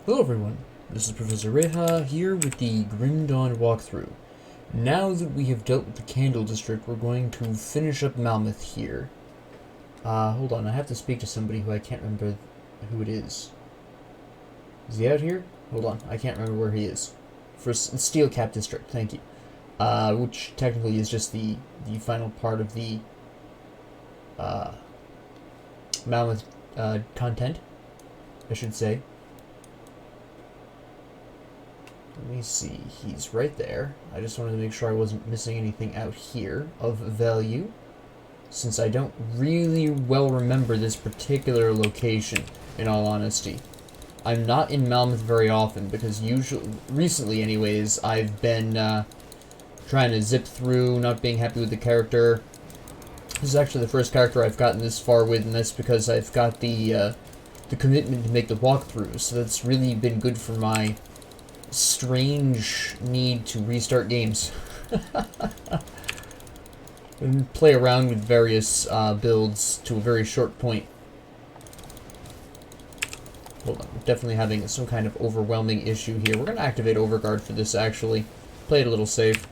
Hello everyone, this is Professor Reha here with the Grim Dawn walkthrough. Now that we have dealt with the Candle District, we're going to finish up Malmouth here. Hold on, I have to speak to somebody who I can't remember who it is. Is he out here? Hold on, I can't remember where he is. For Steel Cap District, thank you. Which technically is just the final part of the Malmouth content, I should say. Let me see, he's right there. I just wanted to make sure I wasn't missing anything out here of value, since I don't really well remember this particular location, in all honesty. I'm not in Malmouth very often, because recently anyways, I've been trying to zip through, not being happy with the character. This is actually the first character I've gotten this far with, and that's because I've got the commitment to make the walkthrough, so that's really been good for my strange need to restart games and play around with various builds to a very short point. Hold on, we're definitely having some kind of overwhelming issue here. We're going to activate Overguard for this, actually. Play it a little safe.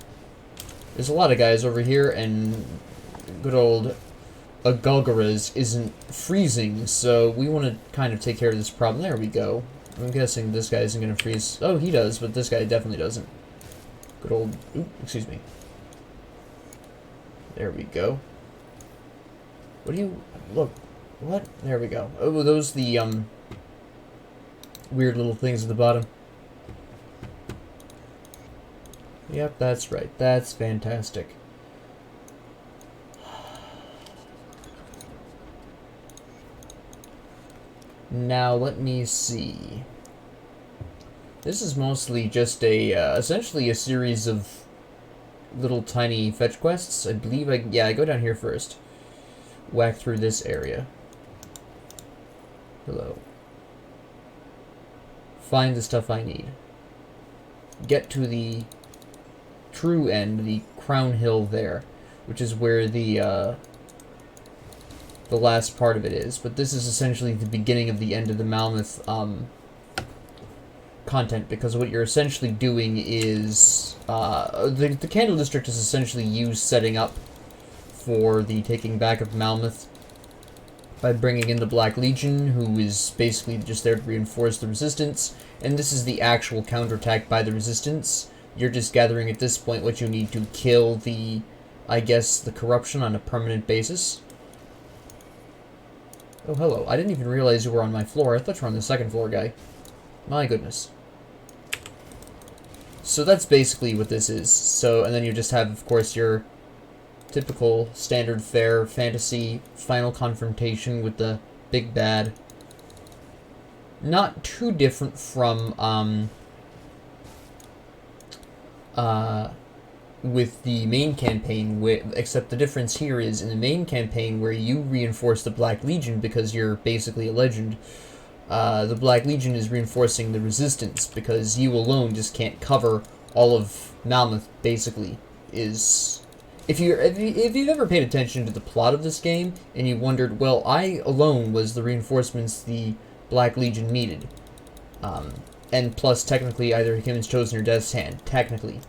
There's a lot of guys over here, and good old Agalgaraz isn't freezing, so we want to kind of take care of this problem. There we go. I'm guessing this guy isn't going to freeze. Oh, he does, but this guy definitely doesn't. Good old... Oop, excuse me. There we go. What do you... Look. What? There we go. Oh, were those the, weird little things at the bottom? Yep, that's right. That's fantastic. Now, let me see. This is mostly just a, essentially a series of little tiny fetch quests. I believe I go down here first. Whack through this area. Hello. Find the stuff I need. Get to the true end, the Crown Hill there, which is where the last part of it is, but this is essentially the beginning of the end of the Malmouth content, because what you're essentially doing is the Candle District is essentially you setting up for the taking back of Malmouth by bringing in the Black Legion, who is basically just there to reinforce the resistance, and this is the actual counterattack by the resistance. You're just gathering at this point what you need to kill the, I guess, the corruption on a permanent basis. Oh, hello. I didn't even realize you were on my floor. I thought you were on the second floor, guy. My goodness. So that's basically what this is. So, and then you just have, of course, your typical standard fare fantasy final confrontation with the big bad. Not too different from, with the main campaign, except the difference here is in the main campaign where you reinforce the Black Legion because you're basically a legend, the Black Legion is reinforcing the resistance because you alone just can't cover all of Malmouth, basically. If you've ever paid attention to the plot of this game and you wondered, well, I alone was the reinforcements the Black Legion needed, and plus technically either Humans Chosen or Death's Hand, technically.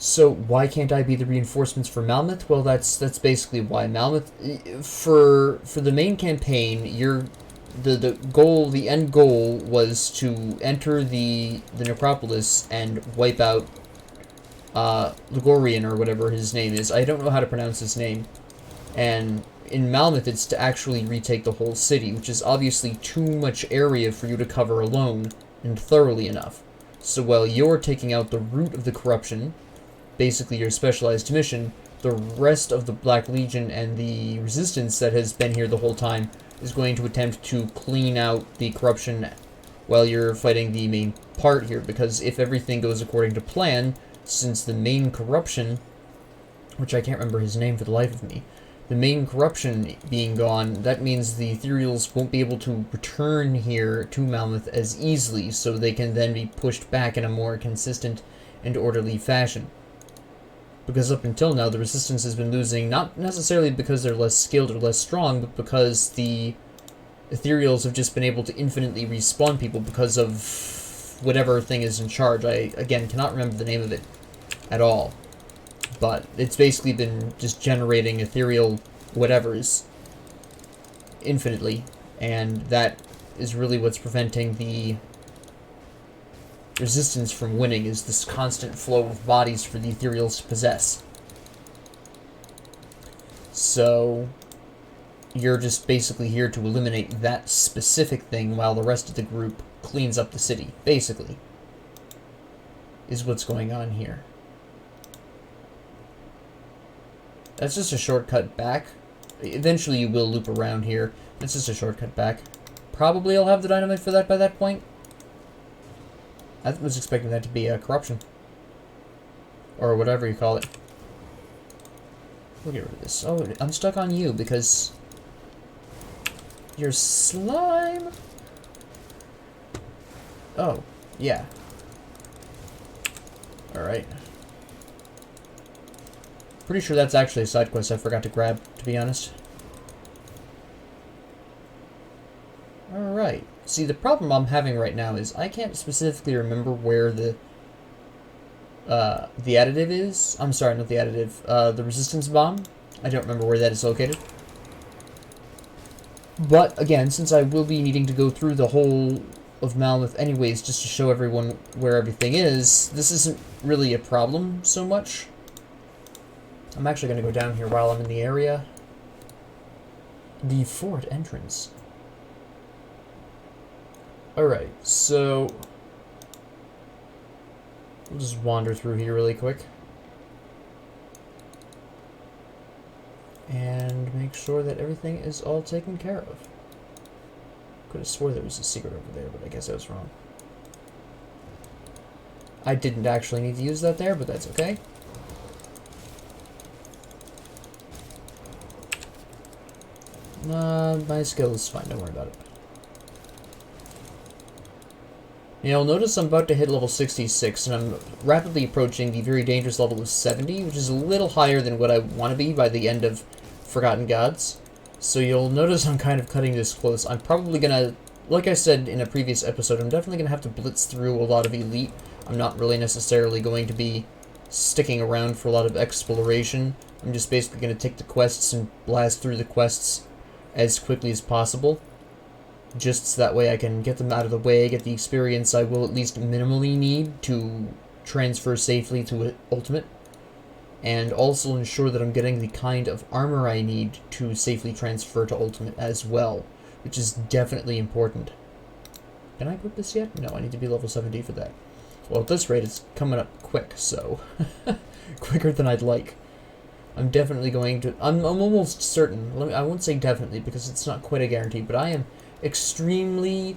So why can't I be the reinforcements for Malmouth? Well, that's basically why. Malmouth, for the main campaign, the end goal was to enter the necropolis and wipe out Ligorian, or whatever his name is. I don't know how to pronounce his name. And in Malmouth, it's to actually retake the whole city, which is obviously too much area for you to cover alone and thoroughly enough. So while you're taking out the root of the corruption, basically your specialized mission, the rest of the Black Legion and the resistance that has been here the whole time is going to attempt to clean out the corruption while you're fighting the main part here, because if everything goes according to plan, since the main corruption, which I can't remember his name for the life of me, the main corruption being gone, that means the Ethereals won't be able to return here to Malmouth as easily, so they can then be pushed back in a more consistent and orderly fashion. Because up until now, the Resistance has been losing, not necessarily because they're less skilled or less strong, but because the ethereals have just been able to infinitely respawn people because of whatever thing is in charge. I, again, cannot remember the name of it at all. But it's basically been just generating ethereal whatevers infinitely, and that is really what's preventing the resistance from winning, is this constant flow of bodies for the ethereals to possess. So you're just basically here to eliminate that specific thing while the rest of the group cleans up the city, basically, is what's going on here. That's just a shortcut back. Eventually you will loop around here. It's just a shortcut back. Probably I'll have the dynamite for that by that point. I was expecting that to be a corruption. Or whatever you call it. We'll get rid of this. Oh, I'm stuck on you because you're slime. Oh, yeah. Alright. Pretty sure that's actually a side quest I forgot to grab, to be honest. Alright. See, the problem I'm having right now is I can't specifically remember where the additive is. I'm sorry, not the additive. The resistance bomb. I don't remember where that is located. But, again, since I will be needing to go through the whole of Malmouth anyways, just to show everyone where everything is, this isn't really a problem so much. I'm actually going to go down here while I'm in the area. The fort entrance. Alright, so we'll just wander through here really quick. And make sure that everything is all taken care of. Could have swore there was a secret over there, but I guess I was wrong. I didn't actually need to use that there, but that's okay. My skill is fine, don't worry about it. You'll notice I'm about to hit level 66, and I'm rapidly approaching the very dangerous level of 70, which is a little higher than what I want to be by the end of Forgotten Gods. So you'll notice I'm kind of cutting this close. I'm probably gonna, like I said in a previous episode, I'm definitely gonna have to blitz through a lot of Elite. I'm not really necessarily going to be sticking around for a lot of exploration. I'm just basically gonna take the quests and blast through the quests as quickly as possible. Just so that way I can get them out of the way, get the experience I will at least minimally need to transfer safely to Ultimate, and also ensure that I'm getting the kind of armor I need to safely transfer to Ultimate as well, which is definitely important. Can I equip this yet? No, I need to be level 70 for that. Well, at this rate, it's coming up quick, so quicker than I'd like. I'm definitely going to... I'm almost certain. I won't say definitely because it's not quite a guarantee, but I am extremely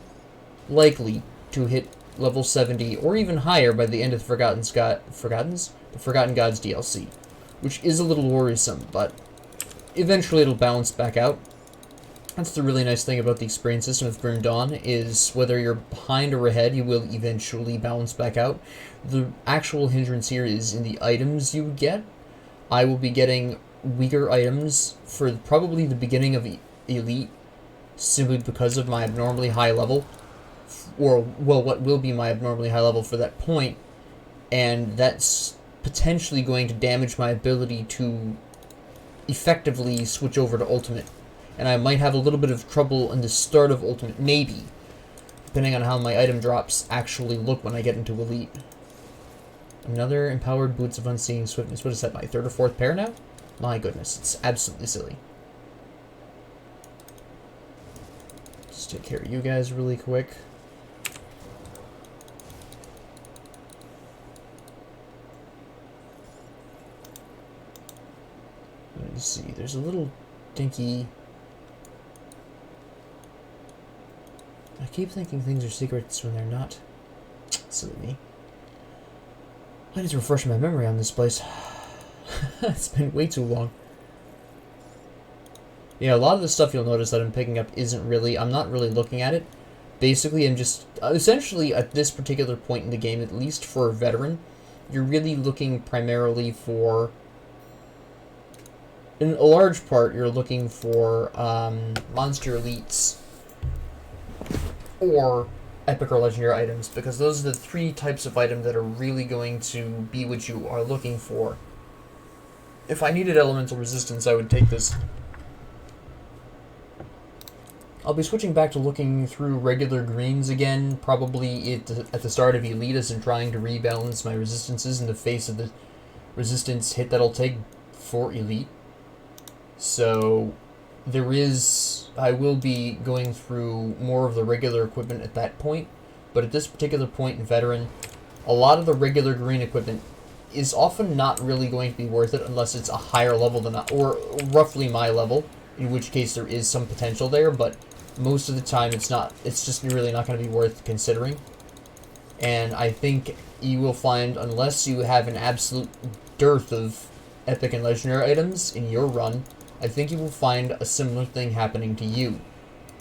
likely to hit level 70 or even higher by the end of the Forgotten Gods DLC, which is a little worrisome, but eventually it'll balance back out. That's the really nice thing about the experience system of Grim Dawn, is whether you're behind or ahead, you will eventually balance back out. The actual hindrance here is in the items you get. I will be getting weaker items for probably the beginning of Elite, simply because of my abnormally high level, or, well, what will be my abnormally high level for that point, and that's potentially going to damage my ability to effectively switch over to Ultimate. And I might have a little bit of trouble in the start of Ultimate, maybe, depending on how my item drops actually look when I get into Elite. Another Empowered Boots of Unseeing Swiftness. What is that, my third or fourth pair now? My goodness, it's absolutely silly. Just take care of you guys really quick. Let me see, there's a little dinky... I keep thinking things are secrets when they're not. Silly me. I need to refresh my memory on this place. It's been way too long. Yeah, a lot of the stuff you'll notice that I'm picking up isn't really... I'm not really looking at it. Basically, I'm just... essentially, at this particular point in the game, at least for a veteran, you're really looking primarily for... In a large part, you're looking for monster elites or epic or legendary items, because those are the three types of item that are really going to be what you are looking for. If I needed elemental resistance, I would take this. I'll be switching back to looking through regular greens again, probably at the start of Elite, as I'm trying to rebalance my resistances in the face of the resistance hit that I'll take for Elite. So I will be going through more of the regular equipment at that point, but at this particular point in Veteran, a lot of the regular green equipment is often not really going to be worth it unless it's a higher level than, or roughly my level, in which case there is some potential there, but most of the time it's just really not going to be worth considering. And I think you will find, unless you have an absolute dearth of epic and legendary items in your run, I think you will find a similar thing happening to you.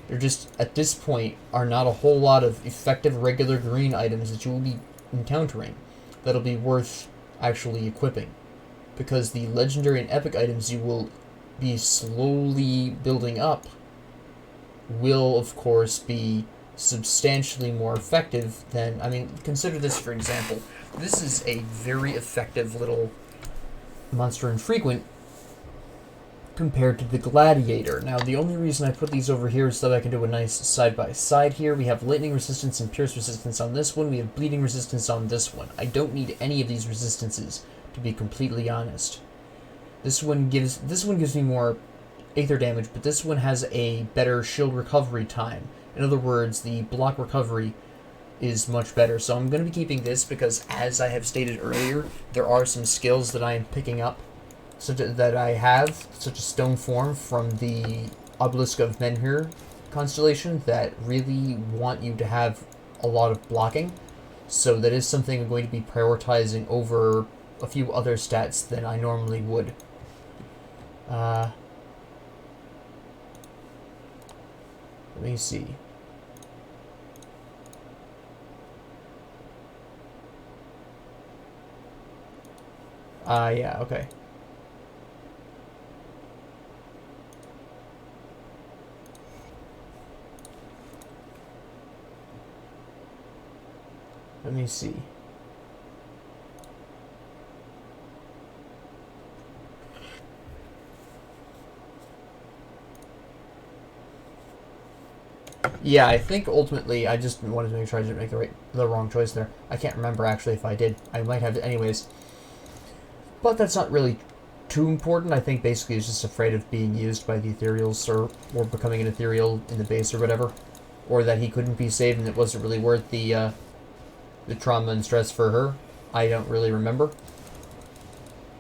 There just, at this point, are not a whole lot of effective regular green items that you will be encountering that'll be worth actually equipping. Because the legendary and epic items you will be slowly building up will, of course, be substantially more effective than, I mean, consider this for example. This is a very effective little monster infrequent compared to the Gladiator. Now, the only reason I put these over here is so that I can do a nice side-by-side here. We have lightning resistance and pierce resistance on this one. We have bleeding resistance on this one. I don't need any of these resistances, to be completely honest. This one gives me more Aether damage, but this one has a better shield recovery time. In other words, the block recovery is much better. So I'm going to be keeping this because, as I have stated earlier, there are some skills that I am picking up such as Stone Form from the Obelisk of Menhir constellation that really want you to have a lot of blocking. So that is something I'm going to be prioritizing over a few other stats than I normally would. Let me see. Yeah, okay. Let me see. Yeah, I think ultimately I just wanted to make sure I didn't make the wrong choice there. I can't remember actually if I did. I might have anyways. But that's not really too important. I think basically he's just afraid of being used by the ethereals or becoming an ethereal in the base or whatever. Or that he couldn't be saved and it wasn't really worth the trauma and stress for her. I don't really remember.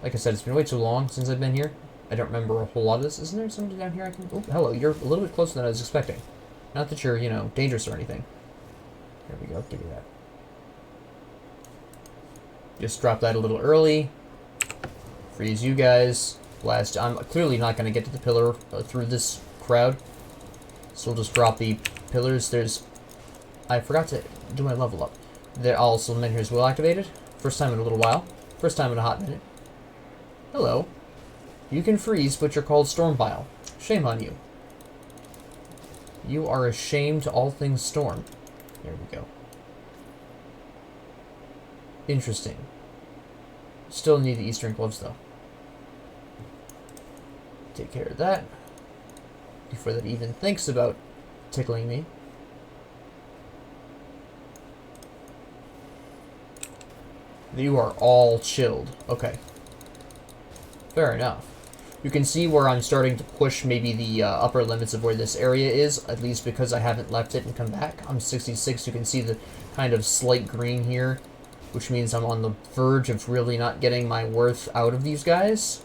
Like I said, it's been way too long since I've been here. I don't remember a whole lot of this. Isn't there somebody down here I can... Oh, hello, you're a little bit closer than I was expecting. Not that you're, dangerous or anything. There we go, give me that. Just drop that a little early. Freeze you guys. Blast. I'm clearly not going to get to the pillar through this crowd. So we'll just drop the pillars. I forgot to do my level up. There also Menhir's Will activated. First time in a little while. First time in a hot minute. Hello. You can freeze, but you're called Stormbile. Shame on you. You are a shame to all things storm. There we go. Interesting. Still need the Eastern Gloves, though. Take care of that. Before that even thinks about tickling me. You are all chilled. Okay. Fair enough. You can see where I'm starting to push maybe the upper limits of where this area is, at least because I haven't left it and come back. I'm 66. You can see the kind of slight green here, which means I'm on the verge of really not getting my worth out of these guys.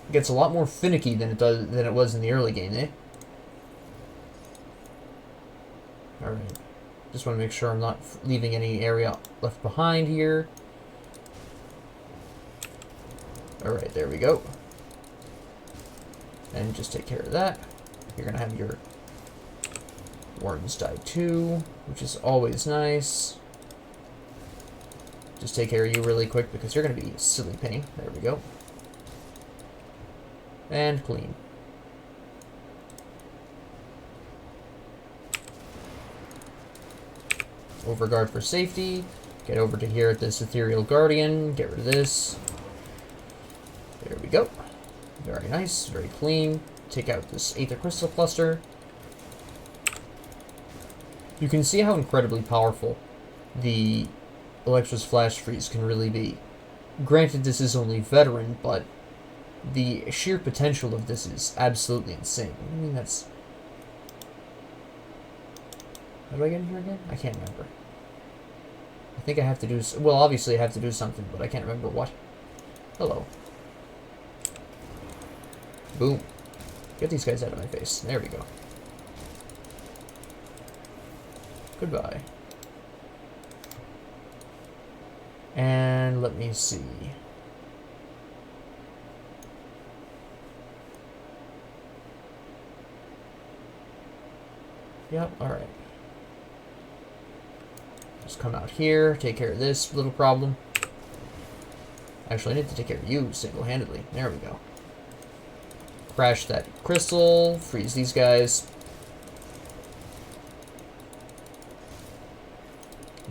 It gets a lot more finicky than it was in the early game, eh? Alright. Just want to make sure I'm not leaving any area left behind here. Alright, there we go. And just take care of that. You're going to have your Wardens die too, which is always nice. Just take care of you really quick because you're going to be a silly pain. There we go. And clean. Overguard for safety. Get over to here at this Ethereal Guardian. Get rid of this. There we go. Very nice, very clean. Take out this Aether Crystal Cluster. You can see how incredibly powerful the Electra's Flash Freeze can really be. Granted, this is only veteran, but the sheer potential of this is absolutely insane. I mean, that's... How do I get in here again? I can't remember. I think I have to do... Well, obviously I have to do something, but I can't remember what. Hello. Boom. Get these guys out of my face. There we go. Goodbye. And let me see. Yep, alright. Just come out here, take care of this little problem. Actually, I need to take care of you single-handedly. There we go. Crash that crystal, freeze these guys.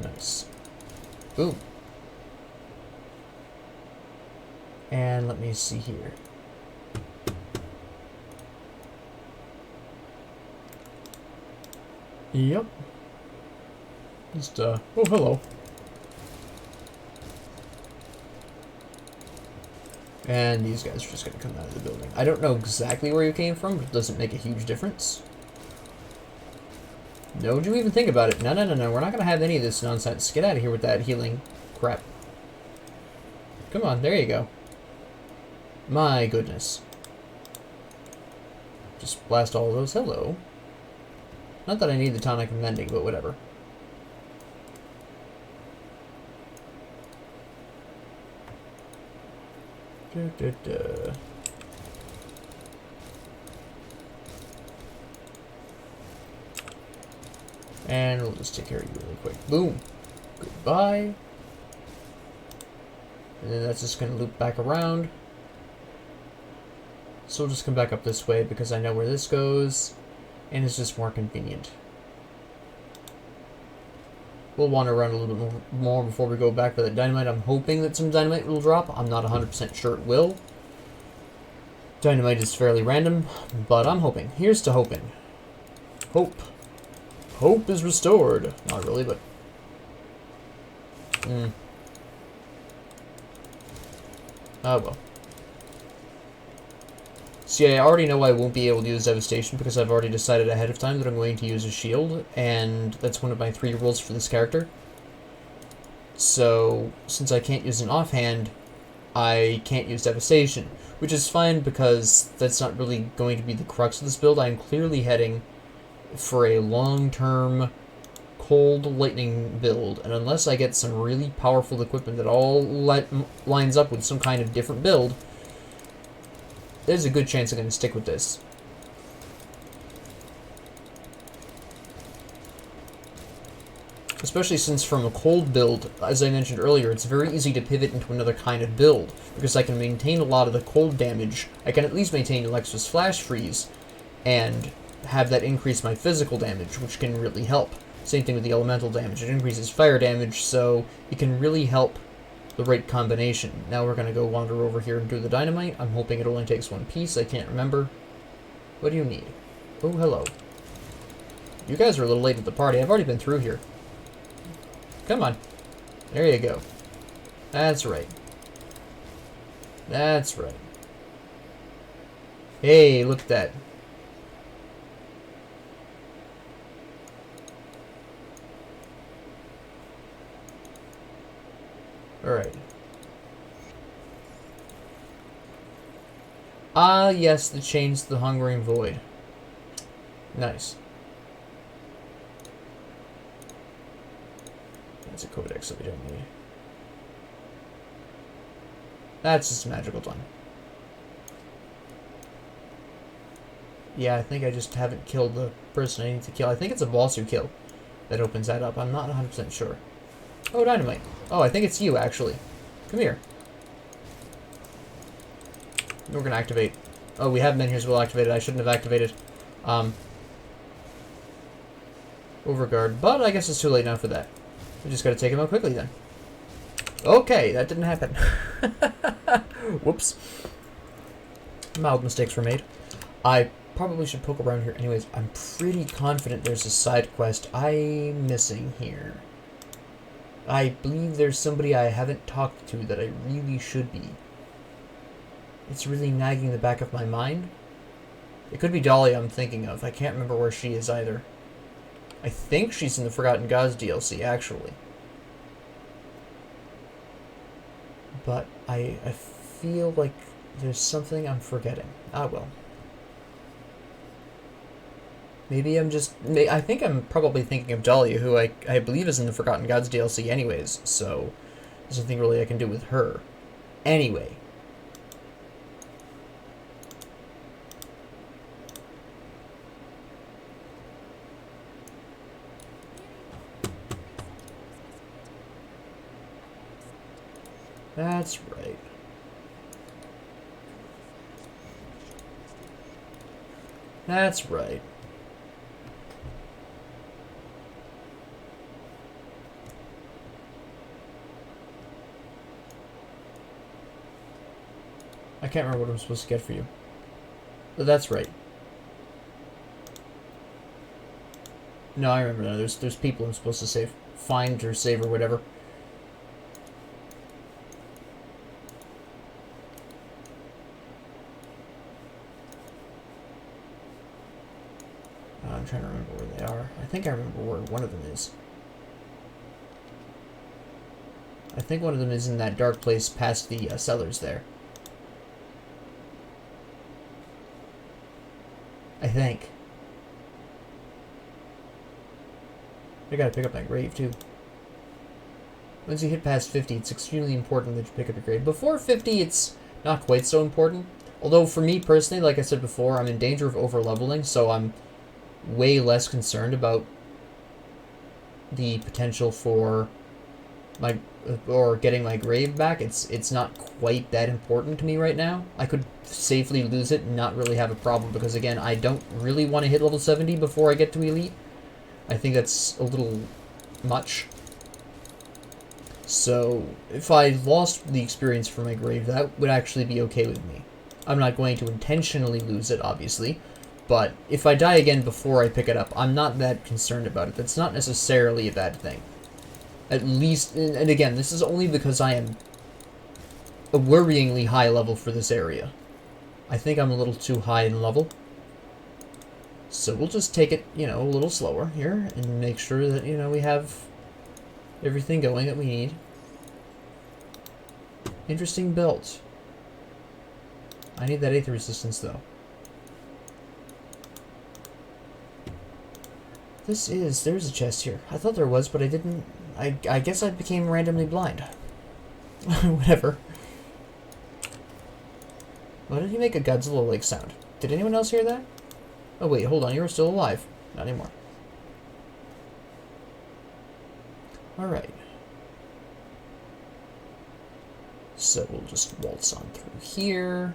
Nice. Boom. And let me see here. Yep. Just, oh, hello. And these guys are just gonna come out of the building. I don't know exactly where you came from, but it doesn't make a huge difference. No, don't you even think about it. No, no, no, no. We're not gonna have any of this nonsense. Get out of here with that healing crap. Come on, there you go. My goodness. Just blast all of those. Hello. Not that I need the tonic of mending, but whatever. And we'll just take care of you really quick. Boom. Goodbye. And then that's just going to loop back around. So we'll just come back up this way because I know where this goes. And it's just more convenient. We'll wander around a little bit more before we go back for the dynamite. I'm hoping that some dynamite will drop. I'm not 100% sure it will. Dynamite is fairly random, but I'm hoping. Here's to hoping. Hope. Hope is restored. Not really, but... Oh, well. See, I already know I won't be able to use Devastation because I've already decided ahead of time that I'm going to use a shield, and that's one of my 3 rules for this character. So, since I can't use an offhand, I can't use Devastation, which is fine because that's not really going to be the crux of this build. I'm clearly heading for a long-term cold lightning build, and unless I get some really powerful equipment that all lines up with some kind of different build, there's a good chance I'm going to stick with this. Especially since from a cold build, as I mentioned earlier, it's very easy to pivot into another kind of build, because I can maintain a lot of the cold damage. I can at least maintain Electra's Flash Freeze, and have that increase my physical damage, which can really help. Same thing with the elemental damage. It increases fire damage, so it can really help the right combination. Now we're going to go wander over here and do the dynamite. I'm hoping it only takes 1 piece. I can't remember. What do you need? Oh, hello. You guys are a little late at the party. I've already been through here. Come on. There you go. That's right. That's right. Hey, look at that. Alright. Ah, yes, the chains to the Hungering Void. Nice. That's a codex that we don't need. That's just a magical tongue. Yeah, I think I just haven't killed the person I need to kill. I think it's a boss you kill that opens that up. I'm not 100% sure. Oh, dynamite. Oh, I think it's you, actually. Come here. We're gonna activate. Oh, we haven't been here, so we'll activate it. I shouldn't have activated Overguard, but I guess it's too late now for that. We just gotta take him out quickly then. Okay, that didn't happen. Whoops. Mild mistakes were made. I probably should poke around here. Anyways, I'm pretty confident there's a side quest I'm missing here. I believe there's somebody I haven't talked to that I really should be. It's really nagging the back of my mind. It could be Dolly I'm thinking of. I can't remember where she is either. I think she's in the Forgotten Gods DLC, actually. But I feel like there's something I'm forgetting. Ah, well. Maybe I'm just... I think I'm probably thinking of Dahlia, who I believe is in the Forgotten Gods DLC anyways, so there's nothing really I can do with her. Anyway. That's right. That's right. I can't remember what I'm supposed to get for you. But that's right. No, I remember now. There's people I'm supposed to save. Find or save or whatever. I'm trying to remember where they are. I think I remember where one of them is. I think one of them is in that dark place past the cellars there. I think. I gotta pick up my grave too. Once you hit past 50, it's extremely important that you pick up your grave. Before 50, it's not quite so important. Although for me personally, like I said before, I'm in danger of over-leveling, so I'm way less concerned about the potential for getting my grave back. It's not quite that important to me right now. I could safely lose it and not really have a problem because again, I don't really want to hit level 70 before I get to elite. I think that's a little much. So if I lost the experience for my grave, that would actually be okay with me. I'm not going to intentionally lose it, obviously, but if I die again before I pick it up, I'm not that concerned about it. That's not necessarily a bad thing. At least, and again, this is only because I am a worryingly high level for this area. I think I'm a little too high in level. So we'll just take it, you know, a little slower here and make sure that, you know, we have everything going that we need. Interesting build. I need that 8th resistance, though. There's a chest here. I thought there was, but I didn't. I guess I became randomly blind. Whatever. Why did he make a Godzilla-like sound? Did anyone else hear that? Oh wait, hold on, you were still alive. Not anymore. Alright. So we'll just waltz on through here.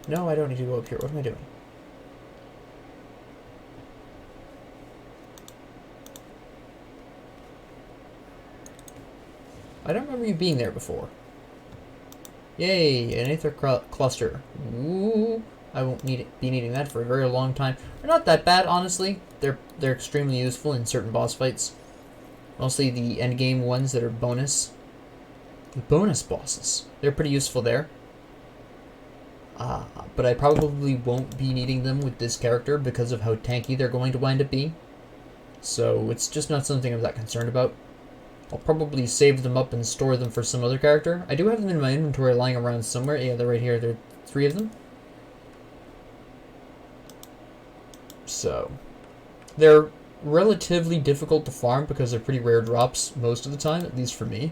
No, I don't need to go up here. What am I doing? I don't remember you being there before. Yay, an Aether cluster. Ooh, I won't be needing that for a very long time. They're not that bad, honestly. They're extremely useful in certain boss fights. Mostly the endgame ones that are bonus. The bonus bosses. They're pretty useful there. But I probably won't be needing them with this character because of how tanky they're going to wind up being. So it's just not something I'm that concerned about. I'll probably save them up and store them for some other character. I do have them in my inventory lying around somewhere. Yeah, they're right here. There are 3 of them. So, they're relatively difficult to farm because they're pretty rare drops most of the time, at least for me.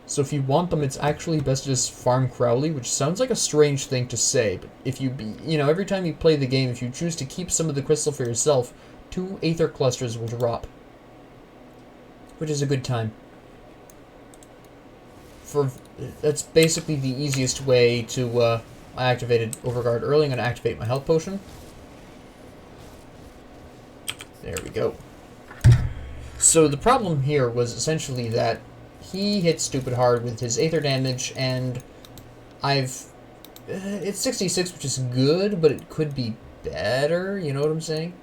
So if you want them, it's actually best to just farm Crowley, which sounds like a strange thing to say, but if you every time you play the game, if you choose to keep some of the crystal for yourself, 2 Aether clusters will drop. Which is a good time. That's basically the easiest way to, I activated Overguard early. I'm going to activate my health potion. There we go. So the problem here was essentially that he hit stupid hard with his Aether damage, and it's 66, which is good, but it could be better, you know what I'm saying?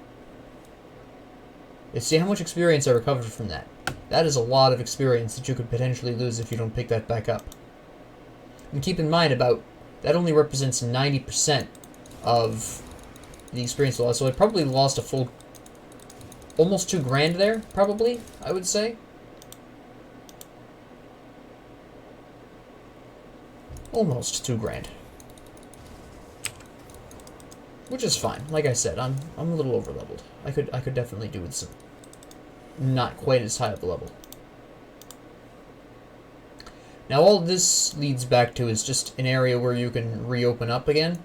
You see how much experience I recovered from that. That is a lot of experience that you could potentially lose if you don't pick that back up. And keep in mind, that only represents 90% of the experience loss, so I probably lost a full, almost 2 grand there, probably, I would say. Almost 2 grand. Which is fine. Like I said, I'm a little over leveled. I could definitely do with some not quite as high of a level. Now all this leads back to is just an area where you can reopen up again.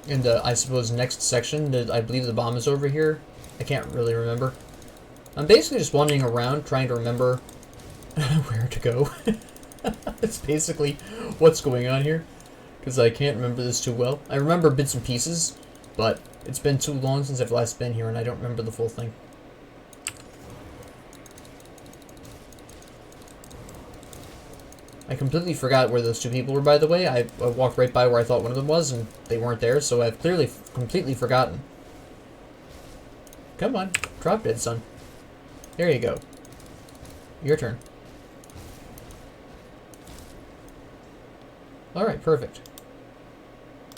In the, I suppose, next section, I believe the bomb is over here. I can't really remember. I'm basically just wandering around trying to remember where to go. That's basically what's going on here, because I can't remember this too well. I remember bits and pieces, but it's been too long since I've last been here, and I don't remember the full thing. I completely forgot where those 2 people were, by the way. I walked right by where I thought one of them was, and they weren't there, so I've clearly completely forgotten. Come on, drop dead, son. There you go. Your turn. Alright, perfect.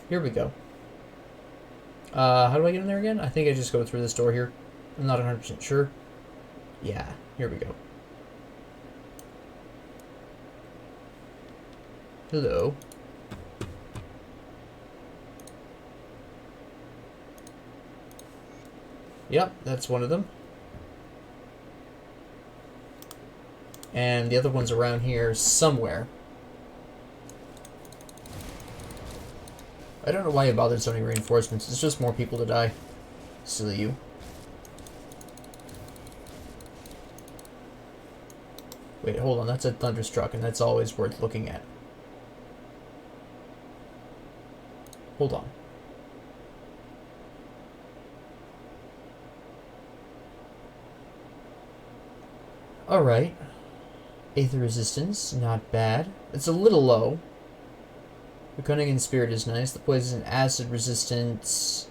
Here we go. How do I get in there again? I think I just go through this door here. I'm not 100% sure. Yeah, here we go. Hello. Yep, that's one of them. And the other one's around here somewhere. I don't know why you bothered so many reinforcements. It's just more people to die. Silly you. Wait, hold on. That's a thunderstruck, and that's always worth looking at. Hold on. Alright. Aether resistance, not bad. It's a little low. The cunning and spirit is nice. The poison and acid resistance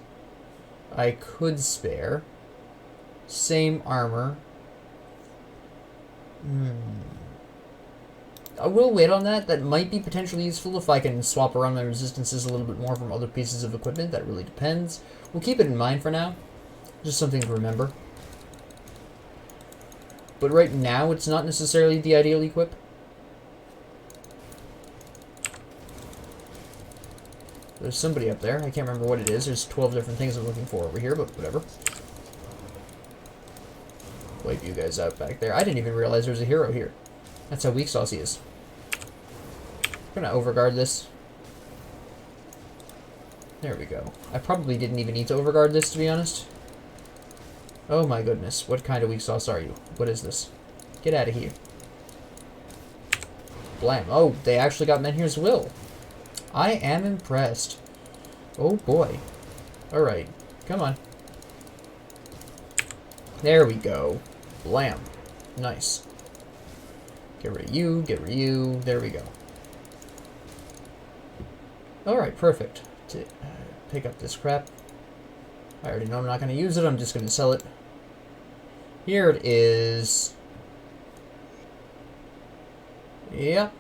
I could spare. Same armor. I will wait on that. That might be potentially useful if I can swap around my resistances a little bit more from other pieces of equipment. That really depends. We'll keep it in mind for now. Just something to remember. But right now, it's not necessarily the ideal equip. There's somebody up there. I can't remember what it is. There's 12 different things I'm looking for over here, but whatever. Wipe you guys out back there. I didn't even realize there was a hero here. That's how weak sauce he is. I'm gonna overguard this. There we go. I probably didn't even need to overguard this, to be honest. Oh my goodness. What kind of weak sauce are you? What is this? Get out of here. Blam. Oh, they actually got Menhir's Will. I am impressed. Oh boy. Alright. Come on. There we go. Blam. Nice. Get rid of you. Get rid of you. There we go. Alright, perfect. To pick up this crap. I already know I'm not going to use it. I'm just going to sell it. Here it is. Yep.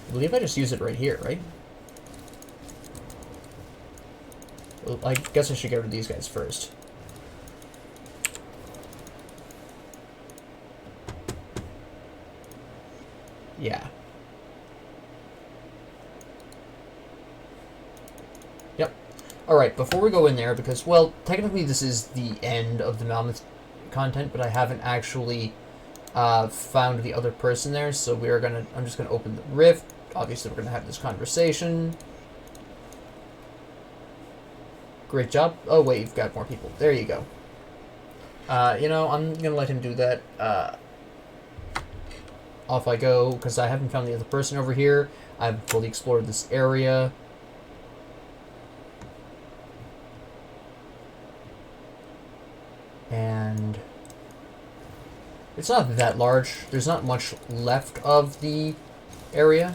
I believe I just use it right here, right? Well, I guess I should get rid of these guys first. Yeah. Yep. Alright, before we go in there, because, well, technically this is the end of the Malmouth content, but I haven't actually found the other person there, so I'm just gonna open the rift. Obviously, we're gonna have this conversation. Great job. Oh, wait, you've got more people. There you go. You know, I'm gonna let him do that. Off I go, because I haven't found the other person over here. I've fully explored this area. It's not that large. There's not much left of the area.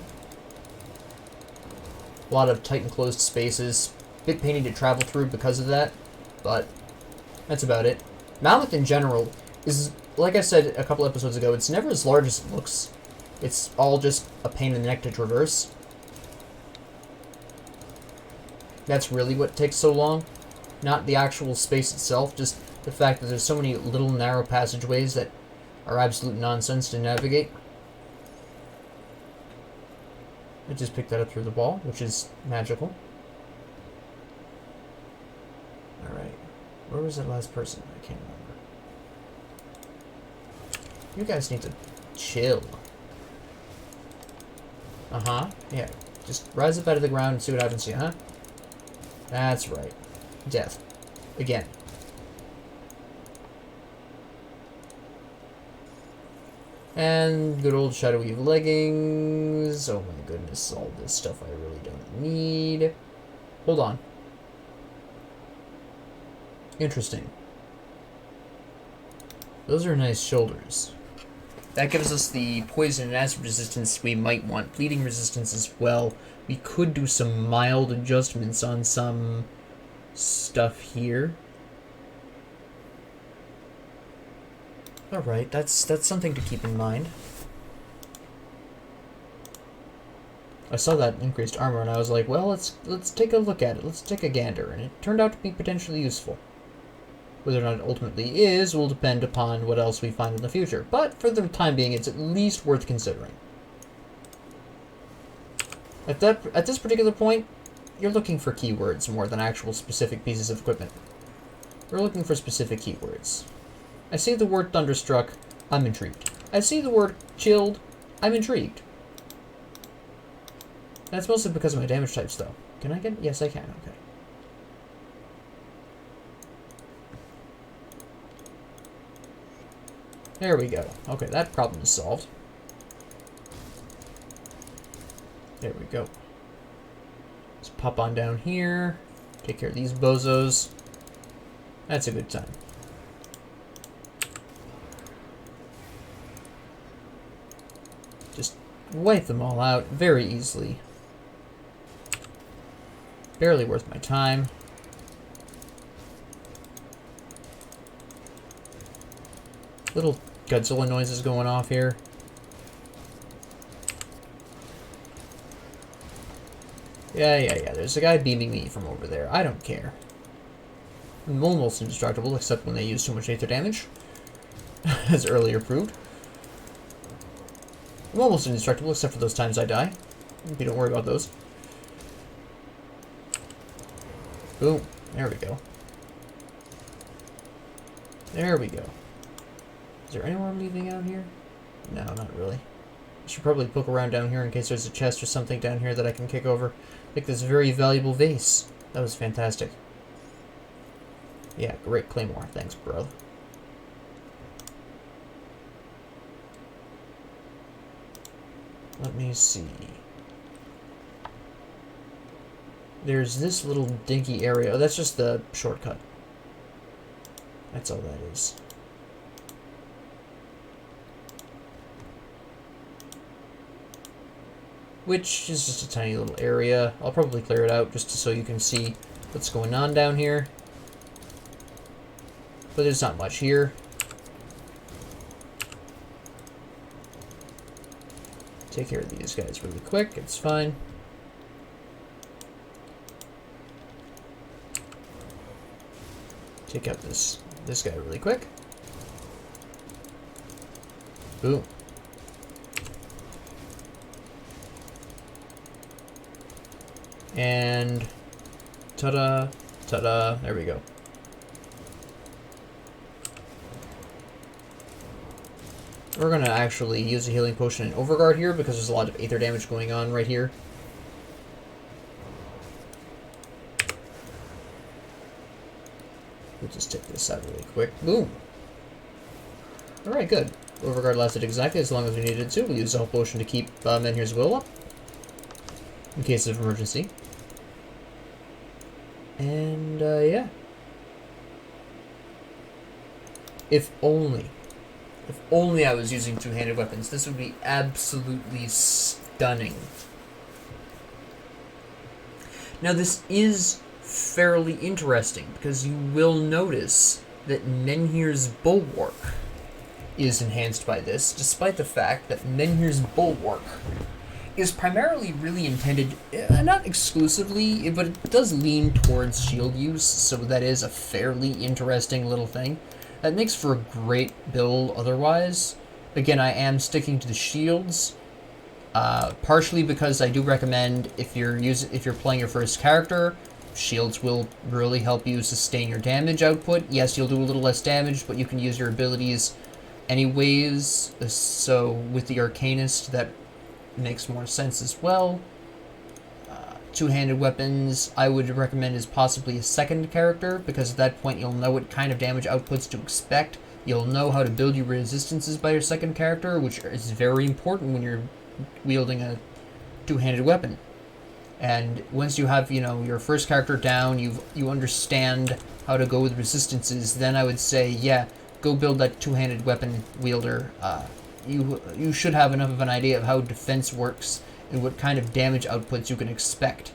A lot of tight enclosed spaces. Bit painting to travel through because of that, but that's about it. Malmouth in general is, like I said a couple episodes ago, it's never as large as it looks. It's all just a pain in the neck to traverse. That's really what takes so long. Not the actual space itself, just the fact that there's so many little narrow passageways that are absolute nonsense to navigate. I just picked that up through the wall, which is magical. Alright. Where was that last person? I can't remember. You guys need to chill. Uh-huh. Yeah. Just rise up out of the ground and see what happens to you, huh? That's right. Death. Again. And good old Shadow Weave leggings. Oh my goodness, all this stuff I really don't need. Hold on. Interesting. Those are nice shoulders. That gives us the poison and acid resistance we might want. Bleeding resistance as well. We could do some mild adjustments on some stuff here. Alright, that's something to keep in mind. I saw that increased armor and I was like, well, let's take a look at it. Let's take a gander. And it turned out to be potentially useful. Whether or not it ultimately is will depend upon what else we find in the future. But for the time being, it's at least worth considering. At this particular point, you're looking for keywords more than actual specific pieces of equipment. We're looking for specific keywords. I see the word thunderstruck, I'm intrigued. I see the word chilled, I'm intrigued. That's mostly because of my damage types, though. Can I get... Yes, I can. Okay. There we go. Okay, that problem is solved. There we go. Let's pop on down here. Take care of these bozos. That's a good time. Just wipe them all out very easily. Barely worth my time. Little Godzilla noises going off here. Yeah. There's a guy beaming me from over there. I don't care. I'm almost indestructible, except when they use too much aether damage. As earlier proved. I'm almost indestructible, except for those times I die. Okay, don't worry about those. Boom. There we go. There we go. Is there anyone leaving out here? No, not really. I should probably poke around down here in case there's a chest or something down here that I can kick over. Like this very valuable vase. That was fantastic. Yeah, great claymore. Thanks, bro. Let me see. There's this little dinky area. Oh, that's just the shortcut. That's all that is. Which is just a tiny little area. I'll probably clear it out just so you can see what's going on down here. But there's not much here. Take care of these guys really quick. It's fine. Take out this guy really quick. Boom. And ta-da, ta-da, there we go. We're gonna actually use a healing potion in Overguard here because there's a lot of aether damage going on right here. We'll just take this out really quick. Boom. Alright, good. Overguard lasted exactly as long as we needed to. We'll use the whole potion to keep Menhir's will up. In case of emergency. And, yeah. If only If only I was using two-handed weapons, this would be absolutely stunning. Now this is fairly interesting, because you will notice that Menhir's Bulwark is enhanced by this, despite the fact that Menhir's Bulwark is primarily really intended, not exclusively, but it does lean towards shield use, so that is a fairly interesting little thing. That makes for a great build otherwise. Again, I am sticking to the shields, partially because I do recommend if you're playing your first character, shields will really help you sustain your damage output. Yes, you'll do a little less damage, but you can use your abilities anyways, so with the Arcanist that makes more sense as well. Two-handed weapons I would recommend as possibly a second character, because at that point you'll know what kind of damage outputs to expect. You'll know how to build your resistances by your second character, which is very important when you're wielding a two-handed weapon. And once you have, your first character down, you understand how to go with resistances, then I would say, yeah, go build that two-handed weapon wielder. You should have enough of an idea of how defense works and what kind of damage outputs you can expect,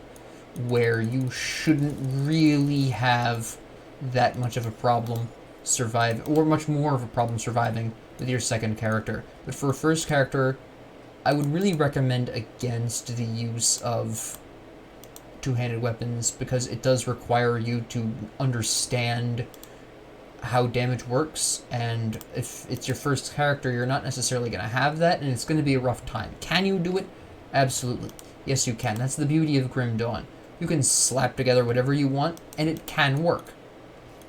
where you shouldn't really have that much of a problem or much more of a problem surviving with your second character. But for a first character, I would really recommend against the use of two-handed weapons, because it does require you to understand how damage works, and if it's your first character, you're not necessarily going to have that, and it's going to be a rough time. Can you do it? Absolutely. Yes, you can. That's the beauty of Grim Dawn. You can slap together whatever you want, and it can work.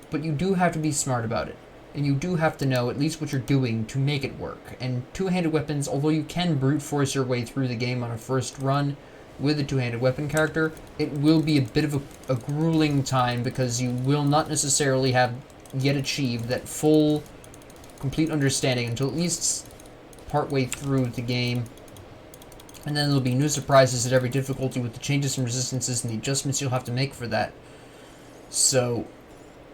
But you do have to be smart about it, and you do have to know at least what you're doing to make it work. And two-handed weapons, although you can brute force your way through the game on a first run with a two-handed weapon character, it will be a bit of a grueling time, because you will not necessarily have yet achieved that full, complete understanding until at least partway through the game. And then there'll be new surprises at every difficulty with the changes and resistances and the adjustments you'll have to make for that. So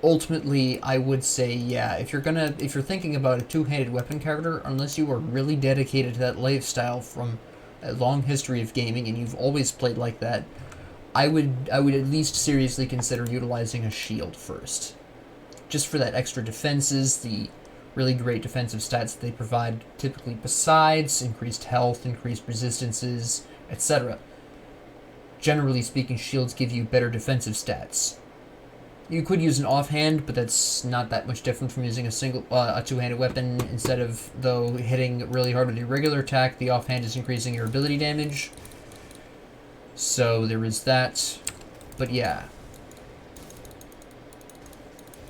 ultimately, I would say, yeah, if you're thinking about a two-handed weapon character, unless you are really dedicated to that lifestyle from a long history of gaming and you've always played like that, I would at least seriously consider utilizing a shield first. Just for that extra defenses, the really great defensive stats that they provide typically, besides increased health, increased resistances, etc. Generally speaking, shields give you better defensive stats. You could use an offhand, but that's not that much different from using a two-handed weapon. Instead of, though, hitting really hard with your regular attack, the offhand is increasing your ability damage. So there is that. But yeah.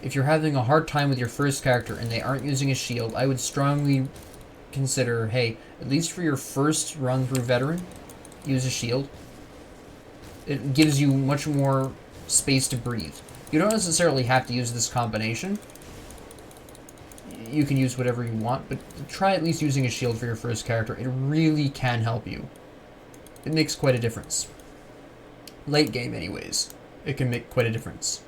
If you're having a hard time with your first character and they aren't using a shield, I would strongly consider, hey, at least for your first run through Veteran, use a shield. It gives you much more space to breathe. You don't necessarily have to use this combination. You can use whatever you want, but try at least using a shield for your first character. It really can help you. It makes quite a difference. Late game, anyways, it can make quite a difference.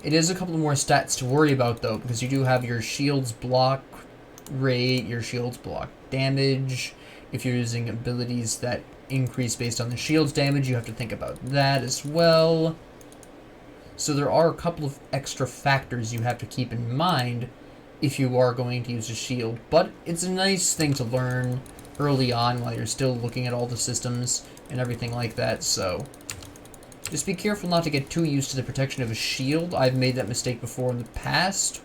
It is a couple more stats to worry about, though, because you do have your shield's block rate, your shield's block damage. If you're using abilities that increase based on the shield's damage, you have to think about that as well. So there are a couple of extra factors you have to keep in mind if you are going to use a shield, but it's a nice thing to learn early on while you're still looking at all the systems and everything like that, so just be careful not to get too used to the protection of a shield. I've made that mistake before in the past,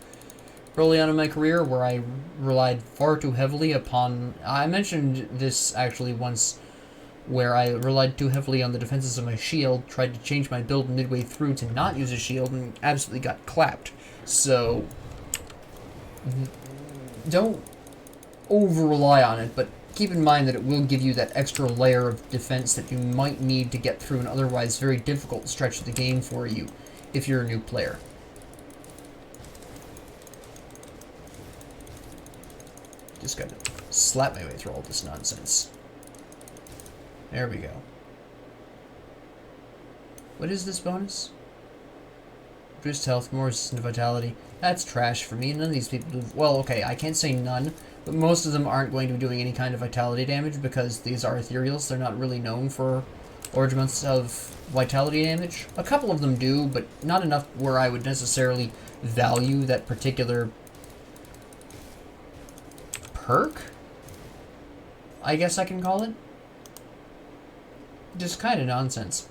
early on in my career, where I relied far too heavily upon... I mentioned this actually once, where I relied too heavily on the defenses of my shield, tried to change my build midway through to not use a shield, and absolutely got clapped. So, don't over-rely on it, but keep in mind that it will give you that extra layer of defense that you might need to get through an otherwise very difficult stretch of the game for you, if you're a new player. Just gotta slap my way through all this nonsense. There we go. What is this bonus? Boost health, more resistant to vitality. That's trash for me. None of these people do... Well, okay, I can't say none, but most of them aren't going to be doing any kind of vitality damage because these are ethereals. They're not really known for large amounts of vitality damage. A couple of them do, but not enough where I would necessarily value that particular perk, I guess I can call it. Just kind of nonsense.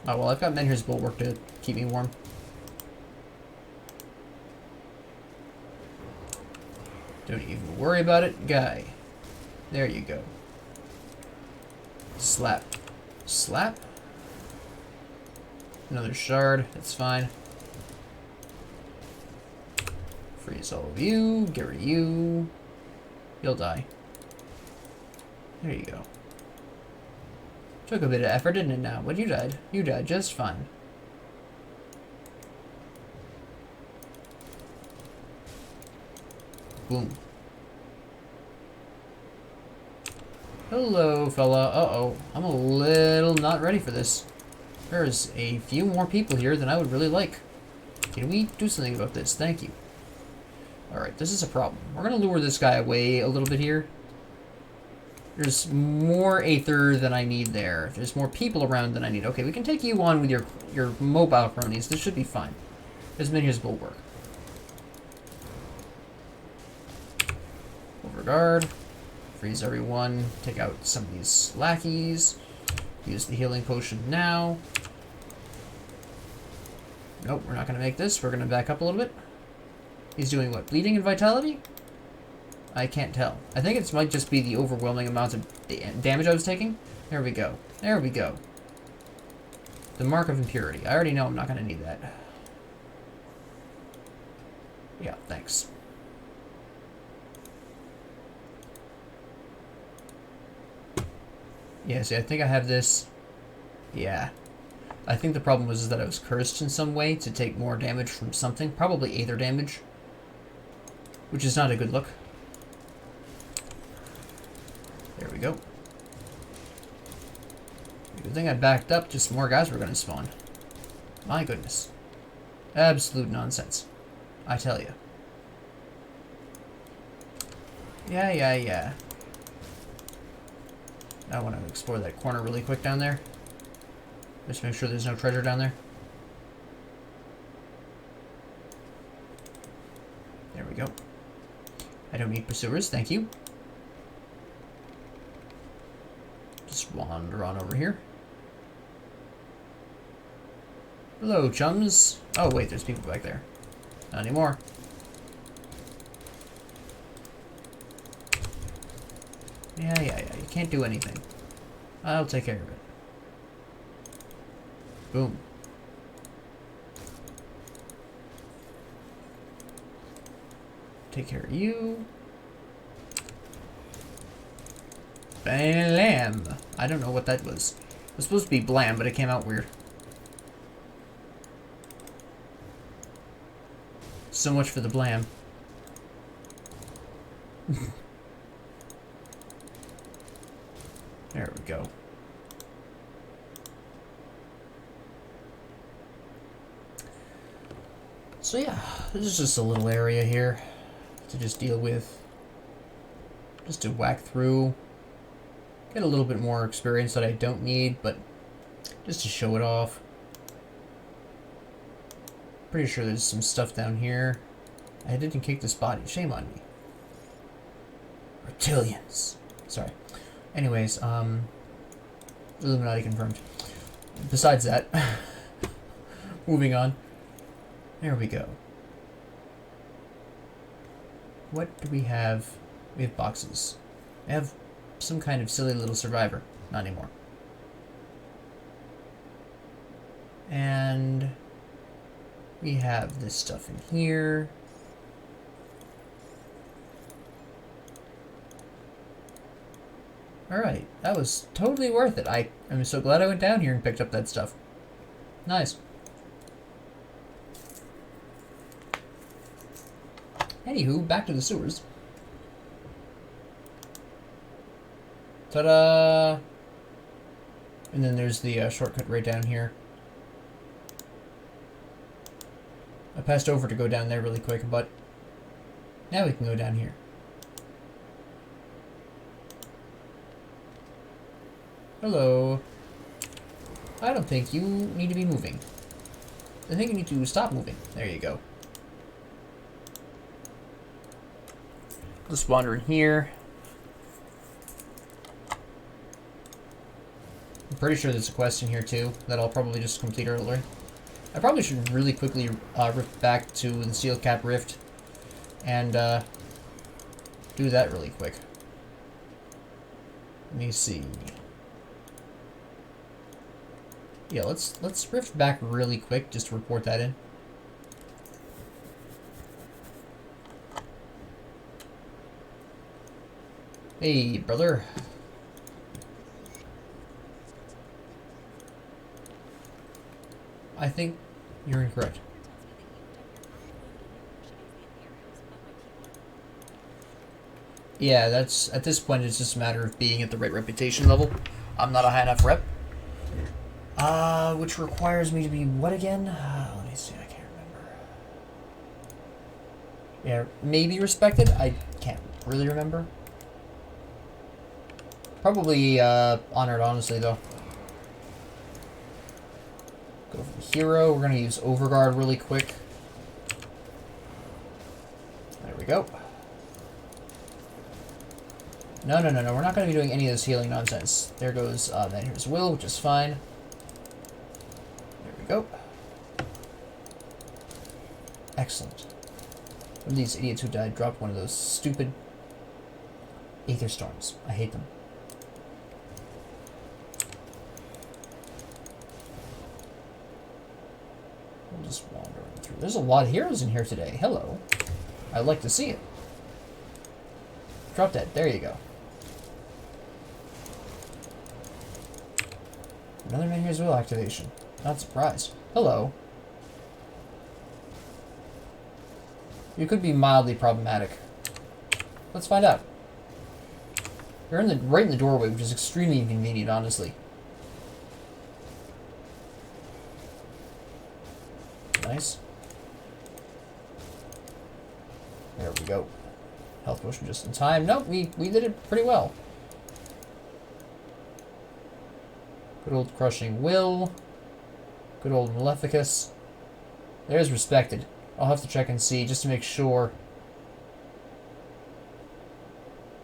Oh, well, I've got Menhir's Bulwark to keep me warm. Don't even worry about it, guy. There you go. Slap. Slap. Another shard, that's fine. Freeze all of you, get rid of you. You'll die. There you go. Took a bit of effort, didn't it now? But you died. You died just fine. Boom. Hello, fella. Uh-oh. I'm a little not ready for this. There's a few more people here than I would really like. Can we do something about this? Thank you. Alright, this is a problem. We're going to lure this guy away a little bit here. There's more Aether than I need there. There's more people around than I need. Okay, we can take you on with your mobile cronies. This should be fine. There's Menhir's Bulwark. Overguard. Freeze everyone. Take out some of these lackeys. Use the healing potion now. Nope, we're not going to make this. We're going to back up a little bit. He's doing what? Bleeding and vitality? I can't tell. I think it might just be the overwhelming amount of damage I was taking. There we go. There we go. The mark of impurity. I already know I'm not going to need that. Yeah, thanks. Yeah, see, I think I have this. Yeah. I think the problem was that I was cursed in some way to take more damage from something. Probably Aether damage. Which is not a good look. There we go. Good thing I backed up, just more guys were going to spawn. My goodness. Absolute nonsense. I tell you. Yeah. I want to explore that corner really quick down there. Just make sure there's no treasure down there. There we go. I don't need pursuers, thank you. Just wander on over here. Hello, chums. Oh, wait, there's people back there. Not anymore. Yeah. You can't do anything. I'll take care of it. Boom. Take care of you. Blam. I don't know what that was. It was supposed to be blam, but it came out weird. So much for the blam. There we go. So yeah, this is just a little area here to just deal with. Just to whack through. Get a little bit more experience that I don't need, but just to show it off. Pretty sure there's some stuff down here. I didn't kick this body. Shame on me. Reptilians. Sorry. Anyways, Illuminati confirmed. Besides that, moving on. There we go. What do we have? We have boxes. I have some kind of silly little survivor. Not anymore. And we have this stuff in here. Alright, that was totally worth it. I'm so glad I went down here and picked up that stuff. Nice. Anywho, back to the sewers. Ta-da! And then there's the shortcut right down here. passed over to go down there really quick, but now we can go down here. Hello. I don't think you need to be moving. I think you need to stop moving. There you go. Just wander in here. I'm pretty sure there's a quest in here too that I'll probably just complete earlier. I probably should really quickly rip back to the Steel Cap Rift and do that really quick. Let me see. Yeah, let's rift back really quick just to report that in. Hey, brother. I think you're incorrect. Yeah, that's at this point it's just a matter of being at the right reputation level. I'm not a high enough rep. Which requires me to be what again? Let me see, I can't remember. Yeah, maybe respected? I can't really remember. Probably, honored, honestly, though. Go for the hero. We're gonna use Overguard really quick. There we go. No, we're not gonna be doing any of this healing nonsense. There goes, then here's Will, which is fine. Go. Excellent. One of these idiots who died dropped one of those stupid Aether Storms. I hate them. We'll just wander through. There's a lot of heroes in here today. Hello. I'd like to see it. Drop dead. There you go. Another Man Here's Will activation. Not surprised. Hello. You could be mildly problematic. Let's find out. You're right in the doorway, which is extremely inconvenient, honestly. Nice. There we go. Health potion just in time. Nope, we did it pretty well. Good old Crushing Will. Good old Maleficus. There's Respected. I'll have to check and see just to make sure.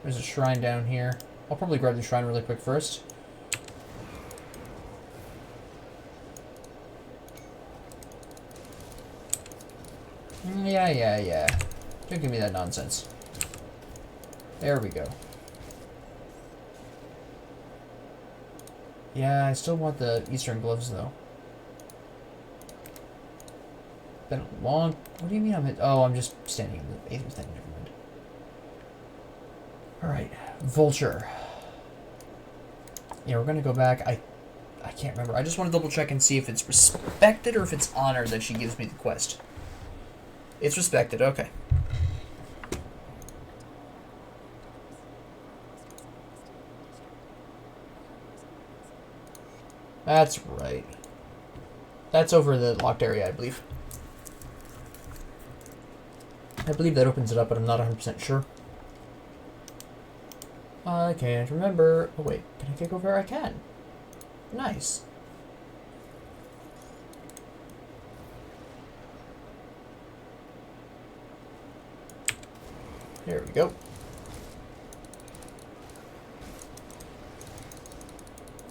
There's a shrine down here. I'll probably grab the shrine really quick first. Yeah. Don't give me that nonsense. There we go. Yeah, I still want the Eastern Gloves, though. Been a long... What do you mean I'm just standing in the Aether thing. Never mind. Alright. Vulture. Yeah, we're gonna go back. I can't remember. I just want to double check and see if it's respected or if it's honored that she gives me the quest. It's respected. Okay. That's right. That's over the locked area, I believe. I believe that opens it up, but I'm not 100% sure. I can't remember. Oh, wait. Can I kick over? I can. Nice. There we go.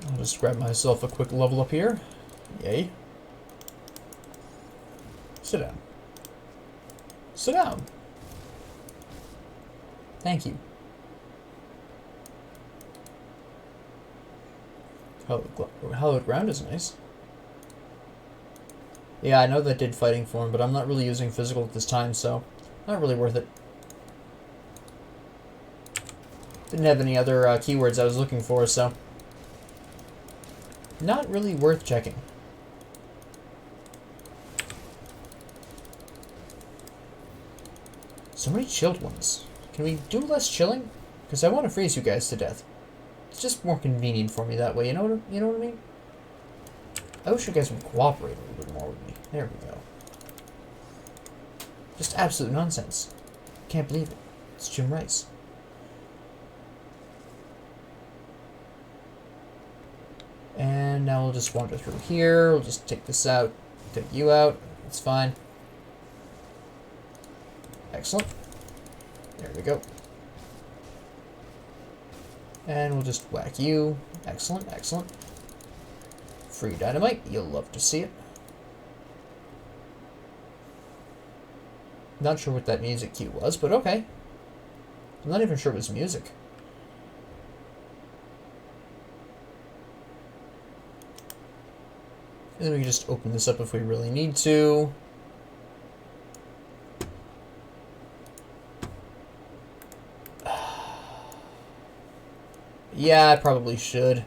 I'll just grab myself a quick level up here. Yay. Sit down. Sit down. Thank you. Hallowed ground is nice. Yeah, I know that did fighting form, but I'm not really using physical at this time, so not really worth it. Didn't have any other keywords I was looking for, so not really worth checking. So many chilled ones. Can we do less chilling? Because I want to freeze you guys to death. It's just more convenient for me that way. You know what I mean? I wish you guys would cooperate a little bit more with me. There we go. Just absolute nonsense. Can't believe it. It's Jim Rice. And now we'll just wander through here. We'll just take this out, take you out. It's fine. Excellent. There we go. And we'll just whack you. Excellent, excellent. Free dynamite. You'll love to see it. Not sure what that music cue was, but okay. I'm not even sure it was music. And then we can just open this up if we really need to. Yeah, I probably should.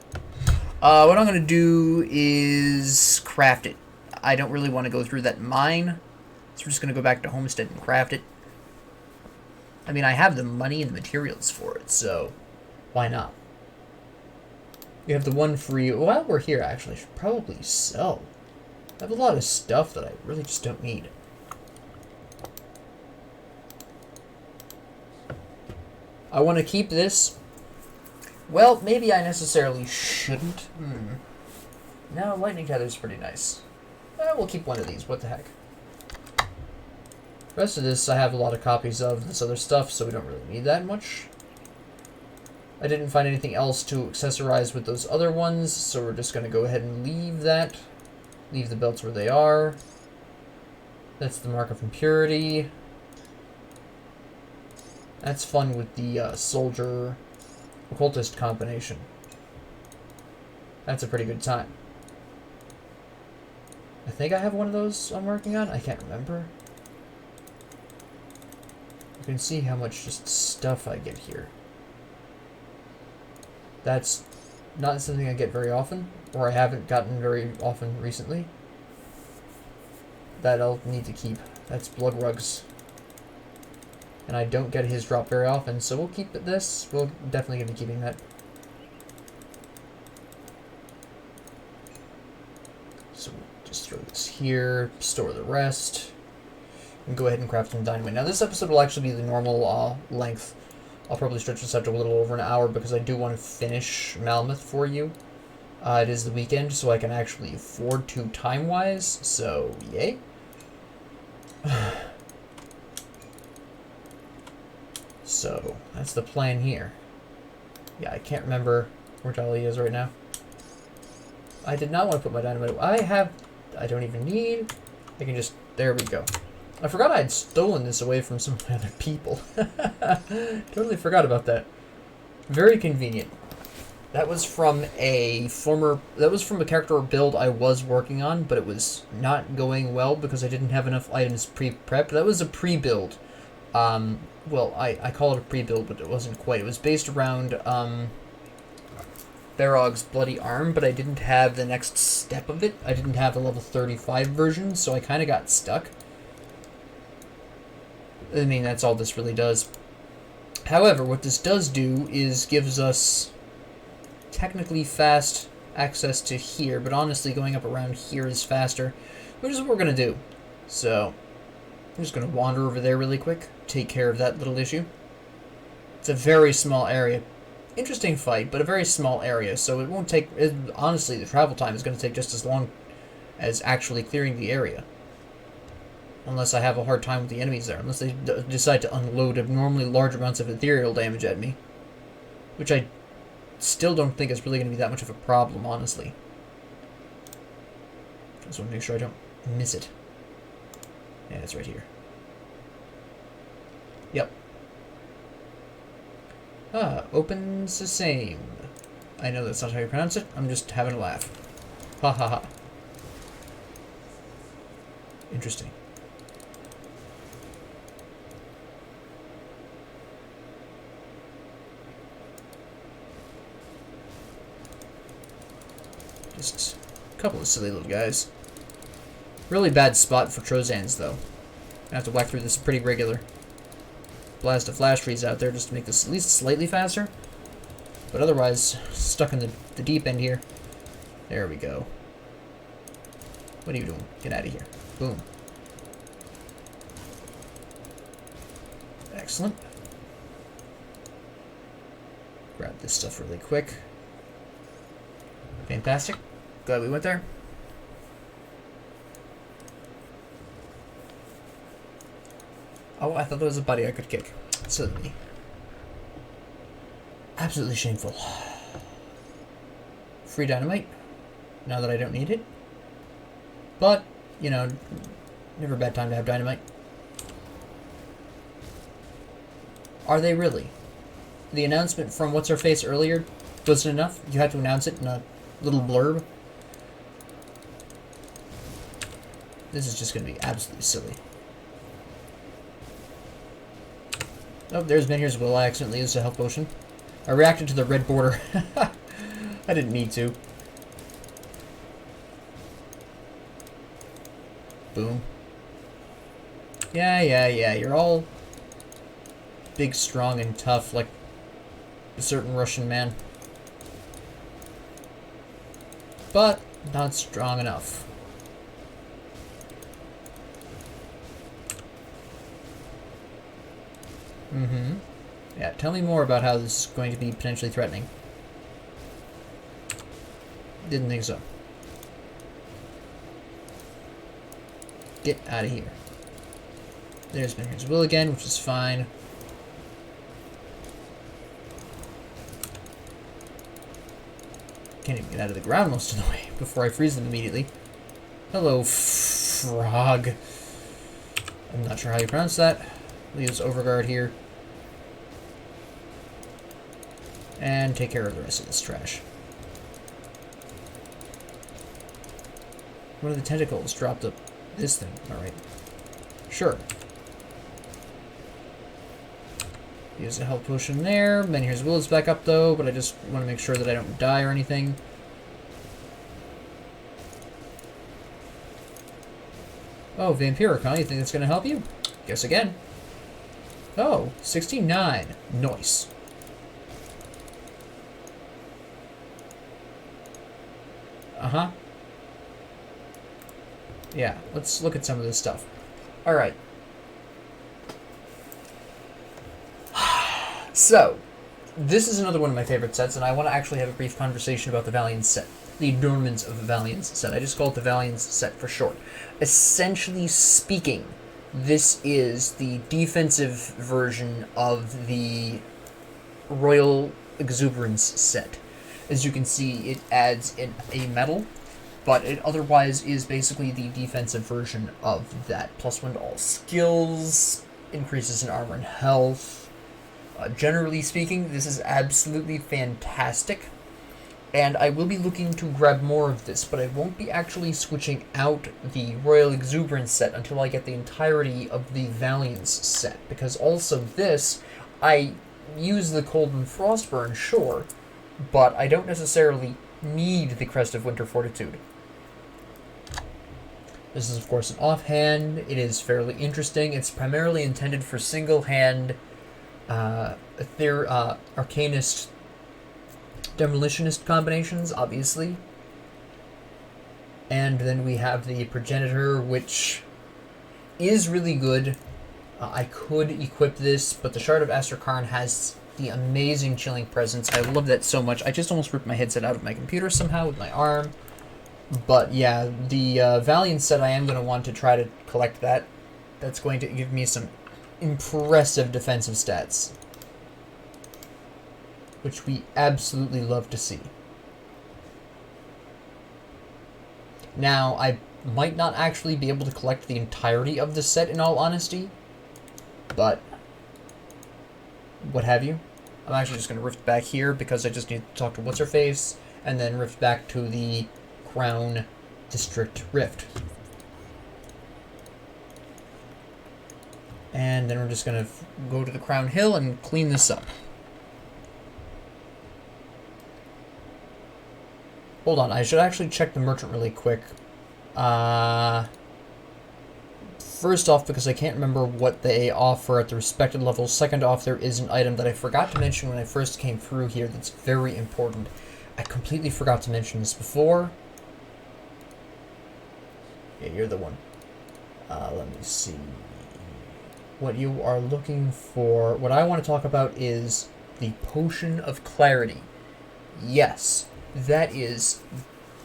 What I'm going to do is craft it. I don't really want to go through that mine. So we're just going to go back to Homestead and craft it. I mean, I have the money and the materials for it, so why not? We have the one free... While we're here, actually, I should probably sell. I have a lot of stuff that I really just don't need. I want to keep this. Well, maybe I necessarily shouldn't. No, lightning tether is pretty nice. We'll keep one of these. What the heck? The rest of this, I have a lot of copies of this other stuff, so we don't really need that much. I didn't find anything else to accessorize with those other ones, so we're just going to go ahead and leave that. Leave the belts where they are. That's the mark of impurity. That's fun with the soldier occultist combination. That's a pretty good time. I think I have one of those I'm working on. I can't remember. You can see how much just stuff I get here. That's not something I get very often, or I haven't gotten very often recently. That I'll need to keep. That's Blood Rugs. And I don't get his drop very often, so we'll keep this. We'll definitely going to be keeping that. So we'll just throw this here, store the rest, and go ahead and craft some dynamite. Now this episode will actually be the normal length. I'll probably stretch this out to a little over an hour because I do want to finish Malmouth for you. It is the weekend, so I can actually afford to time-wise, so yay. So, that's the plan here. Yeah, I can't remember where Dolly is right now. I did not want to put my dynamite. I don't even need. I can just, there we go. I forgot I had stolen this away from some of my other people. Totally forgot about that. Very convenient. That was from a character build I was working on, but it was not going well because I didn't have enough items pre-prepped. That was a pre-build. Well, I call it a pre-build, but it wasn't quite. It was based around, Barog's Bloody Arm, but I didn't have the next step of it. I didn't have the level 35 version, so I kind of got stuck. I mean, that's all this really does. However, what this does do is gives us technically fast access to here, but honestly going up around here is faster, which is what we're going to do. So, I'm just going to wander over there really quick, take care of that little issue. It's a very small area. Interesting fight, but a very small area, so it won't take... honestly, the travel time is going to take just as long as actually clearing the area. Unless I have a hard time with the enemies there. Unless they decide to unload abnormally large amounts of ethereal damage at me. Which I still don't think is really going to be that much of a problem, honestly. Just want to make sure I don't miss it. Yeah, it's right here. Yep. Opens the same. I know that's not how you pronounce it. I'm just having a laugh. Ha ha ha. Interesting. Just a couple of silly little guys. Really bad spot for Trozans, though. I have to whack through this pretty regular. Blast a flash freeze out there just to make this at least slightly faster. But otherwise, stuck in the deep end here. There we go. What are you doing? Get out of here. Boom. Excellent. Grab this stuff really quick. Fantastic. Glad we went there. Oh, I thought there was a buddy I could kick. Silly me. Absolutely shameful. Free dynamite. Now that I don't need it. But, you know, never a bad time to have dynamite. Are they really? The announcement from What's-Her-Face earlier wasn't enough? You had to announce it in a little blurb? This is just going to be absolutely silly. Oh, there's Menhir's Will. I accidentally used a health potion. I reacted to the red border. I didn't need to. Boom. Yeah. You're all big, strong, and tough, like a certain Russian man. But not strong enough. Mm-hmm. Yeah, tell me more about how this is going to be potentially threatening. Didn't think so. Get out of here. There's Menhir's Will again, which is fine. Can't even get out of the ground most of the way before I freeze them immediately. Hello, frog. I'm not sure how you pronounce that. We'll use Overguard here. And take care of the rest of this trash. One of the tentacles dropped up this thing. Alright. Sure. Use a health potion there. Menhir's Will is back up though, but I just want to make sure that I don't die or anything. Oh, Vampiric, huh? You think that's going to help you? Guess again. Oh, 69. Nice. Uh-huh. Yeah, let's look at some of this stuff. Alright. So, this is another one of my favorite sets, and I want to actually have a brief conversation about the Valiance set. The adornments of the Valiance set. I just call it the Valiance set for short. Essentially speaking, this is the defensive version of the Royal Exuberance set. As you can see, it adds in a medal, but it otherwise is basically the defensive version of that. +1 to all skills, increases in armor and health. Generally speaking, this is absolutely fantastic, and I will be looking to grab more of this, but I won't be actually switching out the Royal Exuberance set until I get the entirety of the Valiance set, because also this, I use the Cold and Frostburn, sure, but I don't necessarily need the Crest of Winter Fortitude. This is, of course, an offhand. It is fairly interesting. It's primarily intended for single-hand Arcanist Demolitionist combinations, obviously. And then we have the Progenitor, which is really good. I could equip this, but the Shard of Astrakarn has the amazing Chilling Presence. I love that so much. I just almost ripped my headset out of my computer somehow with my arm. But yeah, the Valiant set, I am going to want to try to collect that. That's going to give me some impressive defensive stats, which we absolutely love to see. Now, I might not actually be able to collect the entirety of the set in all honesty, but what have you. I'm actually just going to rift back here because I just need to talk to What's-Her-Face, and then rift back to the Crown District Rift. And then we're just going to go to the Crown Hill and clean this up. Hold on, I should actually check the merchant really quick. First off, because I can't remember what they offer at the respected levels. Second off, there is an item that I forgot to mention when I first came through here that's very important. I completely forgot to mention this before. Yeah, you're the one. Let me see. what you are looking for, what I want to talk about is the Potion of Clarity. Yes, that is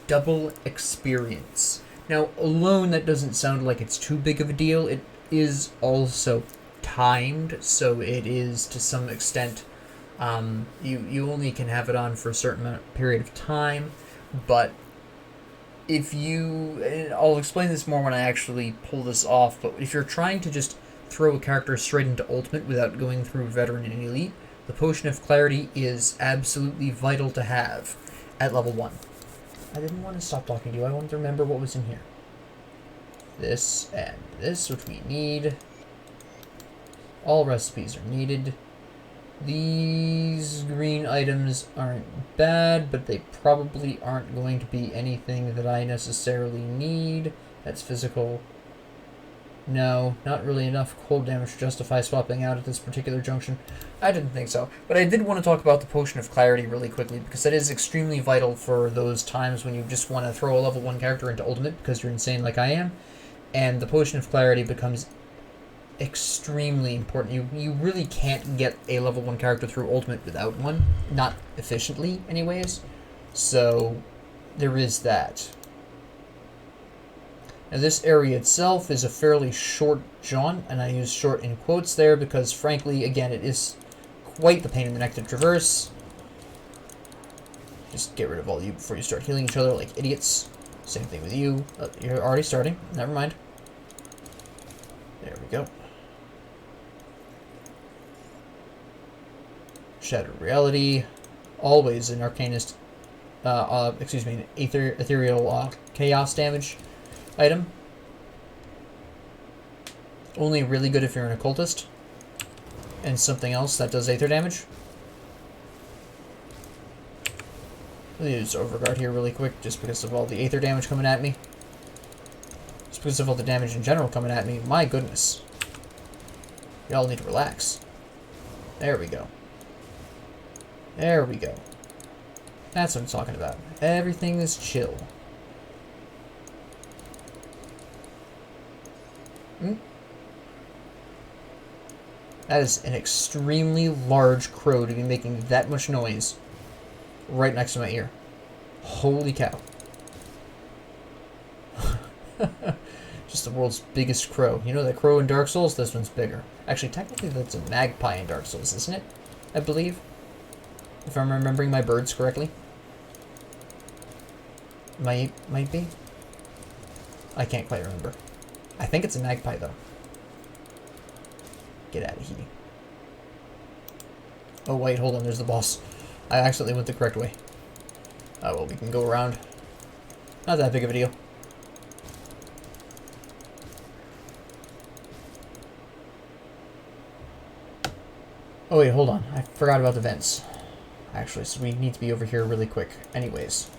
double experience. Now, alone, that doesn't sound like it's too big of a deal. It is also timed, so it is to some extent, you only can have it on for a certain period of time, but if you, and I'll explain this more when I actually pull this off, but if you're trying to just throw a character straight into Ultimate without going through Veteran and Elite, the Potion of Clarity is absolutely vital to have at level 1. I didn't want to stop talking to you. I wanted to remember what was in here. This and this, which we need. All recipes are needed. These green items aren't bad, but they probably aren't going to be anything that I necessarily need. That's physical. No, not really enough cold damage to justify swapping out at this particular junction. I didn't think so. But I did want to talk about the Potion of Clarity really quickly, because that is extremely vital for those times when you just want to throw a level 1 character into Ultimate because you're insane like I am. And the Potion of Clarity becomes extremely important. You really can't get a level 1 character through Ultimate without one. Not efficiently, anyways. So, there is that. Now, this area itself is a fairly short jaunt, and I use short in quotes there because, frankly, again, it is quite the pain in the neck to traverse. Just get rid of all you before you start healing each other like idiots. Same thing with you. You're already starting. Never mind. There we go. Shattered Reality. Always an Arcanist, an ethereal chaos damage item. Only really good if you're an occultist. And something else that does aether damage. I'll use Overguard here really quick just because of all the aether damage coming at me. Just because of all the damage in general coming at me. My goodness. Y'all need to relax. There we go. There we go. That's what I'm talking about. Everything is chill. That is an extremely large crow to be making that much noise right next to my ear. Holy cow. Just the world's biggest crow. You know that crow in Dark Souls? This one's bigger. Actually, technically that's a magpie in Dark Souls, isn't it? I believe. If I'm remembering my birds correctly. Might be. I can't quite remember. I think it's a magpie, though. Get out of here. Oh, wait, hold on. There's the boss. I accidentally went the correct way. Oh, well, we can go around. Not that big of a deal. Oh, wait, hold on. I forgot about the vents. Actually, so we need to be over here really quick. Anyways.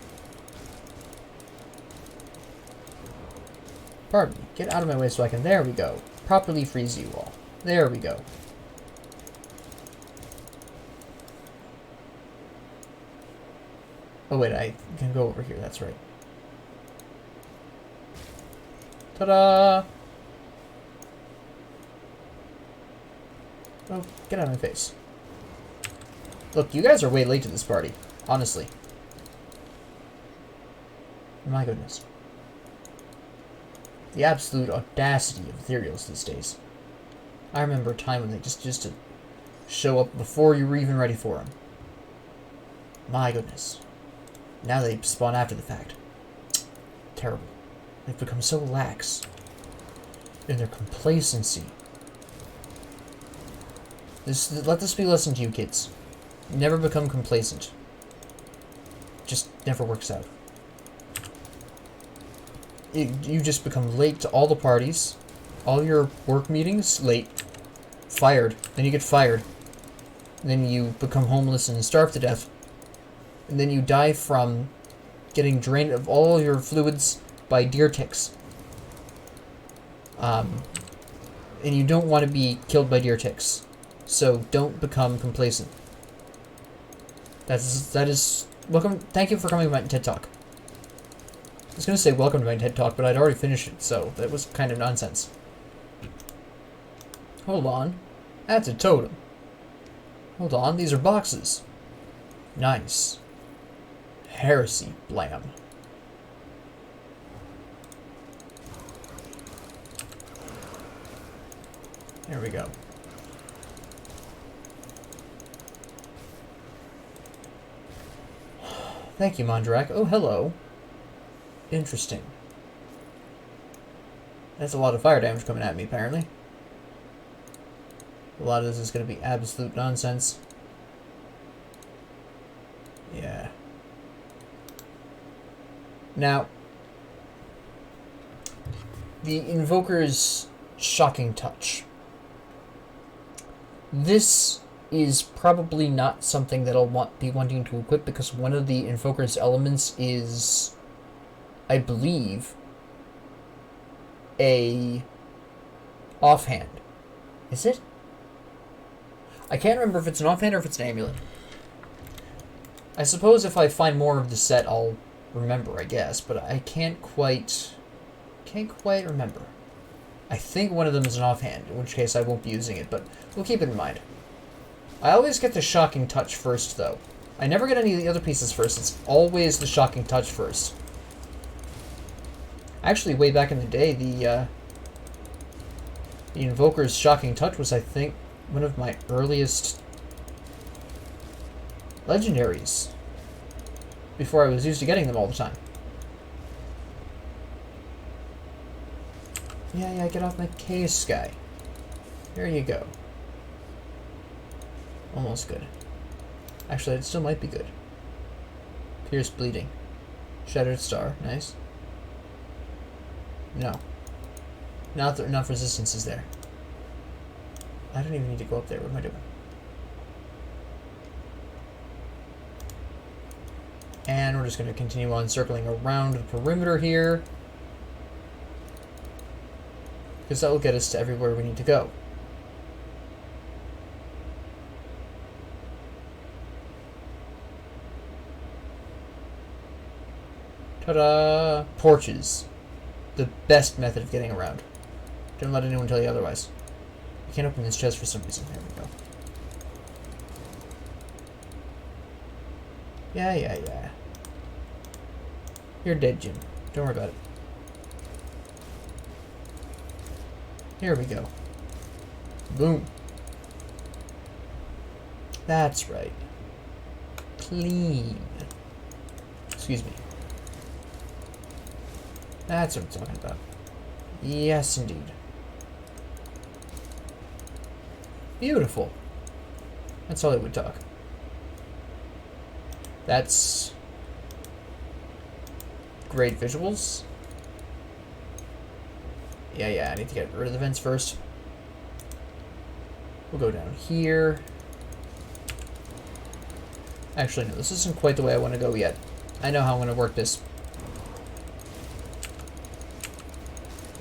Pardon me. Get out of my way so I can... There we go. Properly freeze you all. There we go. Oh, wait, I can go over here. That's right. Ta-da! Oh, get out of my face. Look, you guys are way late to this party. Honestly. My goodness. The absolute audacity of ethereals these days. I remember a time when they just to show up before you were even ready for them. My goodness. Now they spawn after the fact. Terrible. They've become so lax in their complacency. Let this be a lesson to you kids. Never become complacent. Just never works out. You just become late to all the parties, all your work meetings, late, fired, then you get fired, then you become homeless and starve to death, and then you die from getting drained of all your fluids by deer ticks. And you don't want to be killed by deer ticks, so don't become complacent. That is welcome. Thank you for coming to my TED Talk. I was going to say welcome to my TED Talk, but I'd already finished it, so that was kind of nonsense. Hold on. That's a totem. Hold on, these are boxes. Nice. Heresy blam. There we go. Thank you, Mondrak. Oh, hello. Interesting. That's a lot of fire damage coming at me, apparently. A lot of this is going to be absolute nonsense. Yeah. Now, the Invoker's Shocking Touch. This is probably not something that I'll be wanting to equip because one of the Invoker's elements is, I believe, a offhand. Is it? I can't remember if it's an offhand or if it's an amulet. I suppose if I find more of the set, I'll remember, I guess, but I can't quite remember. I think one of them is an offhand, in which case I won't be using it, but we'll keep it in mind. I always get the Shocking Touch first, though. I never get any of the other pieces first. It's always the Shocking Touch first. Actually, way back in the day, the Invoker's Shocking Touch was, I think, one of my earliest legendaries. Before I was used to getting them all the time. Yeah, get off my case, guy. There you go. Almost good. Actually, it still might be good. Pierce bleeding. Shattered star. Nice. No. Not enough resistance is there. I don't even need to go up there. What am I doing? And we're just going to continue on circling around the perimeter here. Because that will get us to everywhere we need to go. Ta-da! Porches. The best method of getting around. Don't let anyone tell you otherwise. You can't open this chest for some reason. There we go. Yeah. You're dead, Jim. Don't worry about it. Here we go. Boom. That's right. Clean. Excuse me. That's what I'm talking about. Yes, indeed. Beautiful. That's Hollywood talk. That's great visuals. Yeah, I need to get rid of the vents first. We'll go down here. Actually, no, this isn't quite the way I want to go yet. I know how I'm going to work this.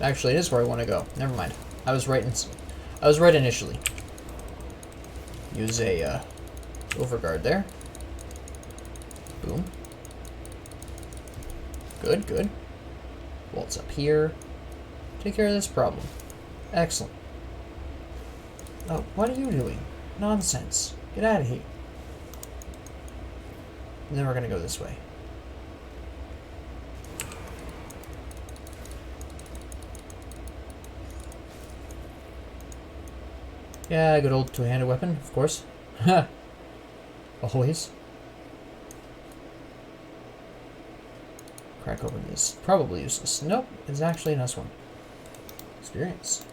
Actually, it is where I want to go. Never mind. I was right initially. Use a Overguard there. Boom. Good. Waltz up here. Take care of this problem. Excellent. Oh, what are you doing? Nonsense. Get out of here. And then we're going to go this way. Yeah, good old two-handed weapon, of course. Ha! Always. Crack open this. Probably useless. Nope, it's actually a nice one. Experience.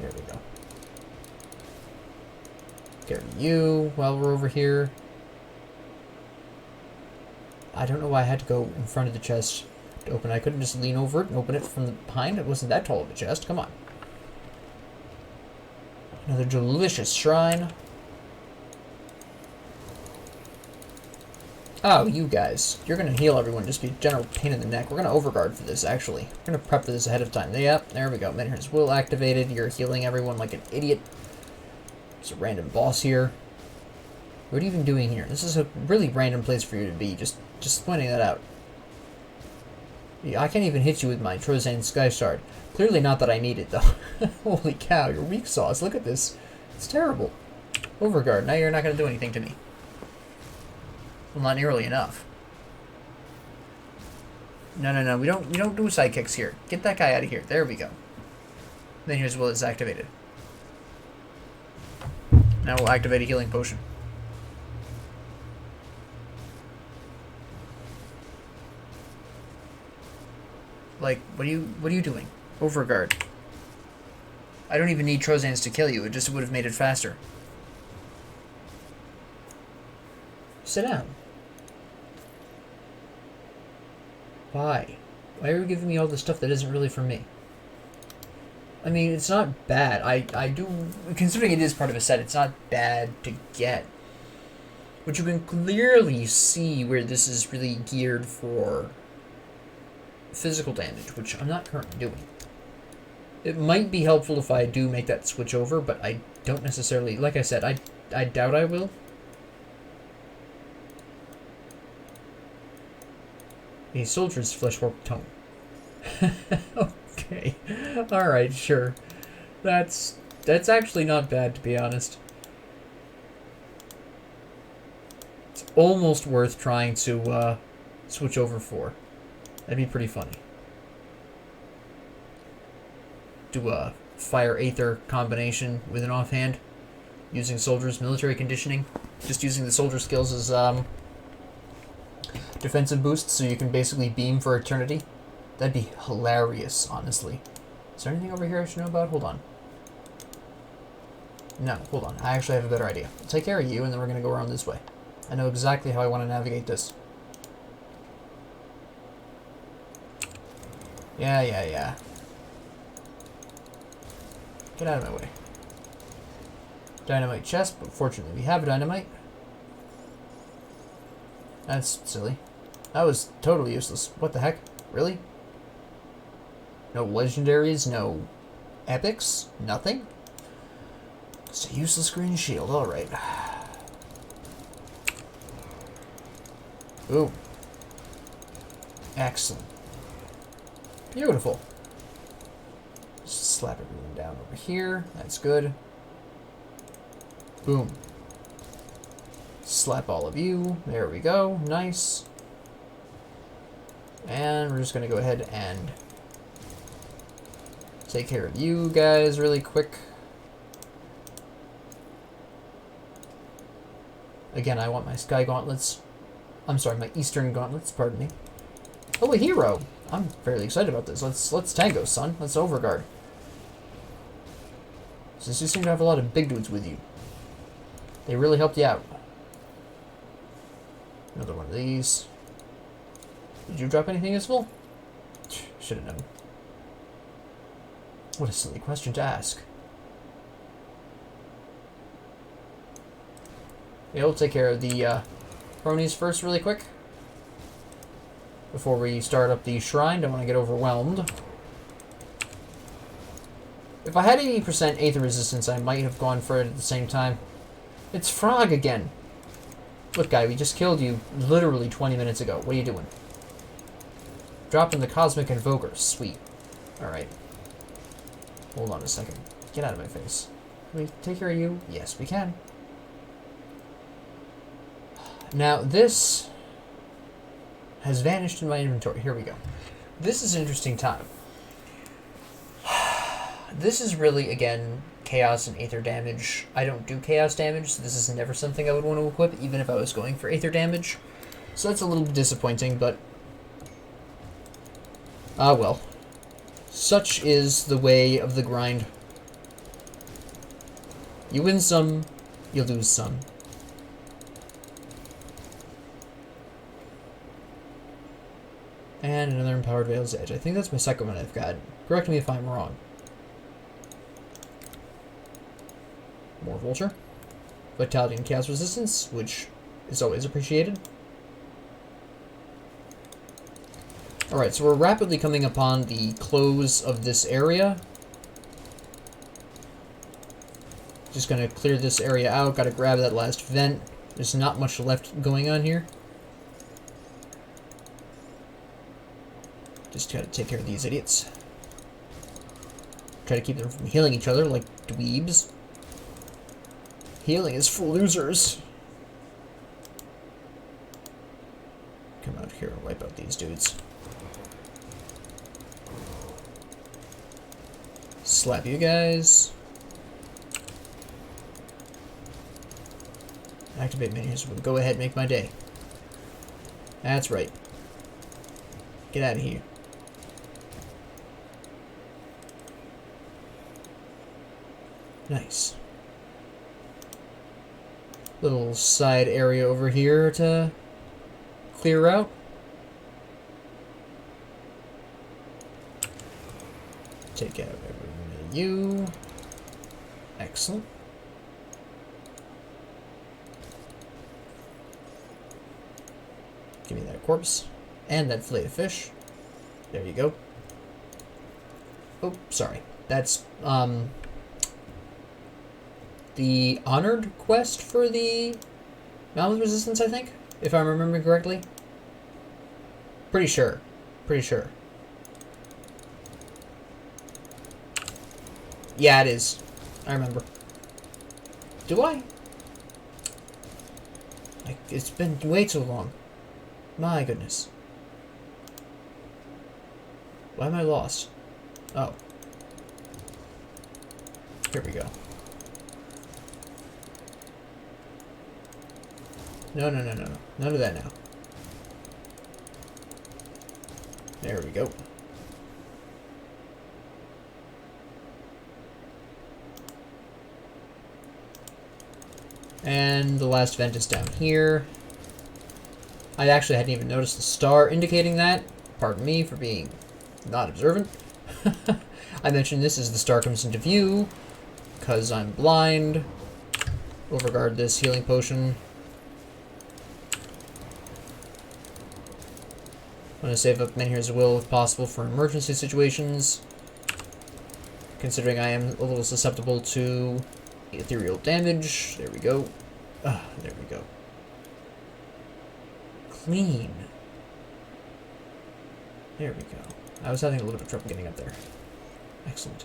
There we go. Get rid of you while we're over here. I don't know why I had to go in front of the chest to open it. I couldn't just lean over it and open it from behind. It wasn't that tall of a chest. Come on. Another delicious shrine. Oh, you guys. You're going to heal everyone. Just be a general pain in the neck. We're going to overguard for this, actually. We're going to prep for this ahead of time. Yep, there we go. Menhir's Will activated. You're healing everyone like an idiot. There's a random boss here. What are you even doing here? This is a really random place for you to be. Just pointing that out. Yeah, I can't even hit you with my Trozane Sky Shard. Clearly not that I need it, though. Holy cow, you're weak sauce. Look at this. It's terrible. Overguard, now you're not going to do anything to me. Well, not nearly enough. No, we don't do sidekicks here. Get that guy out of here. There we go. Then here's will is activated. Now we'll activate a healing potion. Like, what are you doing? Overguard. I don't even need Trozans to kill you. It just would have made it faster. Sit down. Why? Why are you giving me all the stuff that isn't really for me? I mean, it's not bad. I do... Considering it is part of a set, it's not bad to get. But you can clearly see where this is really geared for physical damage, which I'm not currently doing. It might be helpful if I do make that switch over, but I don't necessarily... Like I said, I doubt I will. A soldier's flesh warp tone. Okay. Alright, sure. That's actually not bad, to be honest. It's almost worth trying to switch over for. That'd be pretty funny. Do a fire aether combination with an offhand using soldiers' military conditioning. Just using the soldier skills as defensive boosts, so you can basically beam for eternity. That'd be hilarious, honestly. Is there anything over here I should know about? Hold on. No, hold on. I actually have a better idea. I'll take care of you, and then we're going to go around this way. I know exactly how I want to navigate this. Yeah. Get out of my way. Dynamite chest, but fortunately we have a dynamite. That's silly. That was totally useless. What the heck? Really? No legendaries, no epics, nothing? It's a useless green shield, alright. Ooh. Excellent. Beautiful. Just slap everyone down over here. That's good. Boom. Slap all of you. There we go. Nice. And we're just going to go ahead and take care of you guys really quick. Again, I want my Sky Gauntlets. I'm sorry, my Eastern Gauntlets, pardon me. Oh, a hero! I'm fairly excited about this. Let's tango, son. Let's Overguard. Since you seem to have a lot of big dudes with you. They really helped you out. Another one of these. Did you drop anything useful? Should have known. What a silly question to ask. Yeah, we'll take care of the cronies first really quick. Before we start up the shrine, don't want to get overwhelmed. If I had 80% Aether resistance, I might have gone for it at the same time. It's Frog again. Look, guy, we just killed you literally 20 minutes ago. What are you doing? Dropping the Cosmic Invoker. Sweet. Alright. Hold on a second. Get out of my face. Can we take care of you? Yes, we can. Now, this has vanished in my inventory. Here we go. This is an interesting time. This is really, again, Chaos and Aether damage. I don't do Chaos damage, so this is never something I would want to equip, even if I was going for Aether damage. So that's a little bit disappointing, but... ah, well. Such is the way of the grind. You win some, you lose some. And another Empowered Veil's Edge. I think that's my second one I've got. Correct me if I'm wrong. More Vulture. Vitality and Chaos Resistance, which is always appreciated. Alright, so we're rapidly coming upon the close of this area. Just gonna clear this area out. Gotta grab that last vent. There's not much left going on here. Just gotta take care of these idiots. Try to keep them from healing each other like dweebs. Healing is for losers. Come out here and wipe out these dudes. Slap you guys. Activate menus. Go ahead, make my day. That's right. Get out of here. Nice. Little side area over here to clear out. Take out every one of you. Excellent. Give me that corpse. And that fillet of fish. There you go. Oh, sorry. That's, the honored quest for the Malmouth Resistance, I think? If I'm remembering correctly. Pretty sure. Pretty sure. Yeah, it is. I remember. Do I? Like, it's been way too long. My goodness. Why am I lost? Oh. Here we go. No. None of that now. There we go. And the last vent is down here. I actually hadn't even noticed the star indicating that. Pardon me for being not observant. I mentioned this as the star comes into view, because I'm blind. Overguard this healing potion. I'm going to save up Menhir's Will if possible for emergency situations, considering I am a little susceptible to ethereal damage. There we go. There we go. Clean. There we go. I was having a little bit of trouble getting up there. Excellent.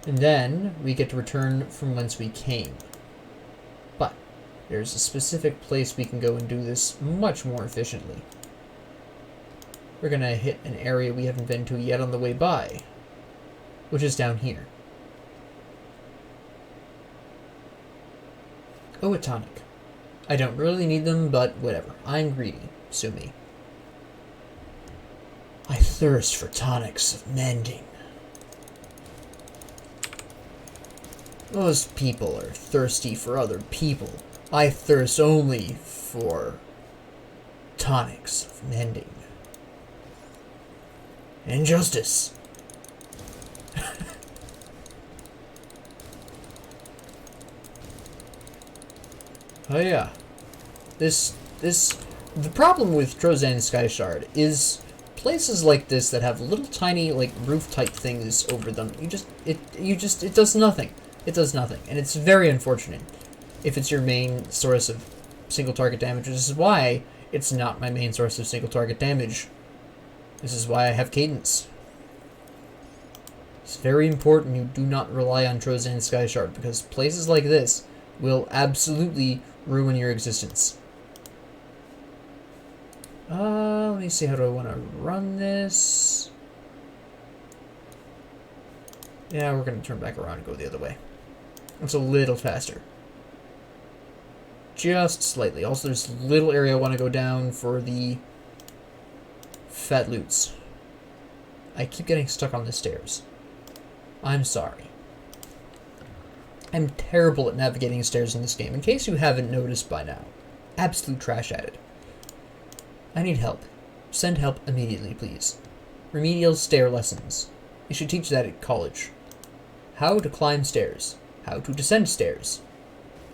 And then we get to return from whence we came. But there's a specific place we can go and do this much more efficiently. We're going to hit an area we haven't been to yet on the way by, which is down here. Oh, a tonic. I don't really need them, but whatever. I'm greedy. Sue me. I thirst for tonics of mending. Most people are thirsty for other people. I thirst only for tonics of mending. Injustice. Oh yeah. The problem with Trozan Sky Shard is places like this that have little tiny, like, roof-type things over them. It does nothing. It does nothing. And it's very unfortunate if it's your main source of single target damage. This is why it's not my main source of single target damage. This is why I have Cadence. It's very important you do not rely on Trozan Sky Shard, because places like this will absolutely ruin your existence. Let me see, how do I want to run this? Yeah, we're going to turn back around and go the other way. It's a little faster. Just slightly. Also, there's a little area I want to go down for the fat loots. I keep getting stuck on the stairs. I'm sorry. I'm terrible at navigating stairs in this game, in case you haven't noticed by now. Absolute trash at it. I need help. Send help immediately, please. Remedial stair lessons. You should teach that at college. How to climb stairs. How to descend stairs.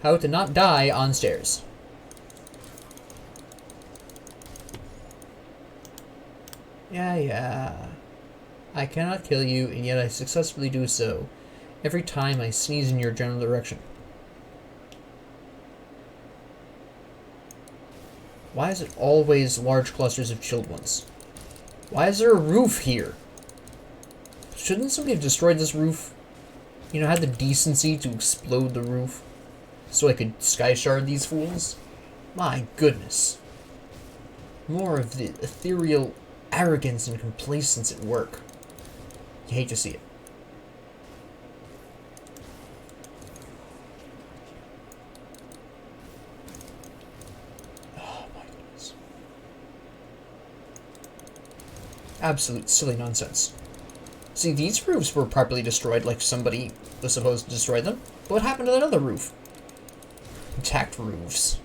How to not die on stairs. Yeah. I cannot kill you, and yet I successfully do so every time I sneeze in your general direction. Why is it always large clusters of chilled ones? Why is there a roof here? Shouldn't somebody have destroyed this roof? You know, had the decency to explode the roof so I could sky shard these fools? My goodness. More of the ethereal arrogance and complacence at work. You hate to see it. Oh my goodness. Absolute silly nonsense. See, these roofs were properly destroyed like somebody was supposed to destroy them. But what happened to that other roof? Intact roofs.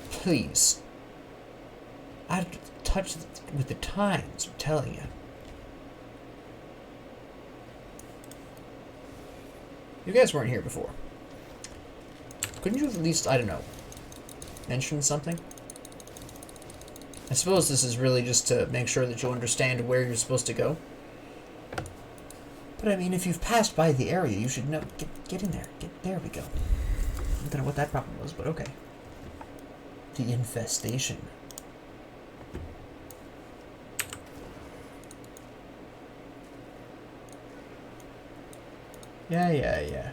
Please. I have to touch with the times, I'm telling you. You guys weren't here before. Couldn't you at least, I don't know, mention something? I suppose this is really just to make sure that you'll understand where you're supposed to go. But I mean, if you've passed by the area, you should know. Get in there. There we go. I don't know what that problem was, but okay. The infestation. Yeah.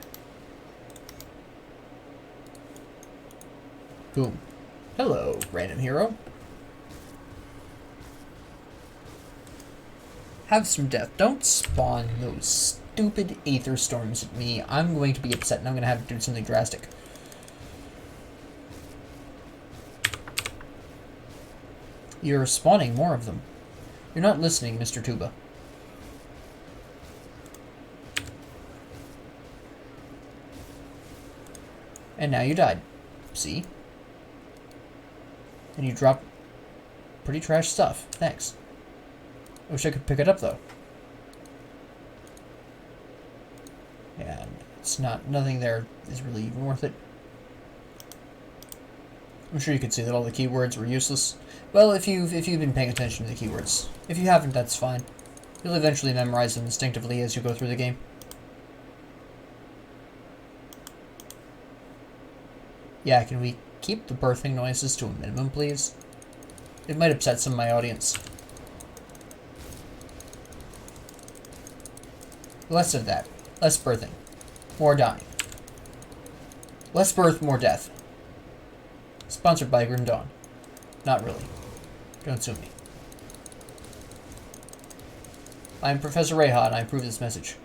Boom. Hello, random hero. Have some death. Don't spawn those stupid aether storms at me. I'm going to be upset and I'm going to have to do something drastic. You're spawning more of them. You're not listening, Mr. Tuba. And now you died. See? And you dropped pretty trash stuff. Thanks. I wish I could pick it up, though. And it's nothing there is really even worth it. I'm sure you could see that all the keywords were useless. Well, if you've been paying attention to the keywords. If you haven't, that's fine. You'll eventually memorize them instinctively as you go through the game. Yeah, can we keep the birthing noises to a minimum, please? It might upset some of my audience. Less of that. Less birthing. More dying. Less birth, more death. Sponsored by Grim Dawn. Not really. Don't sue me. I'm Professor Reha, and I approve this message.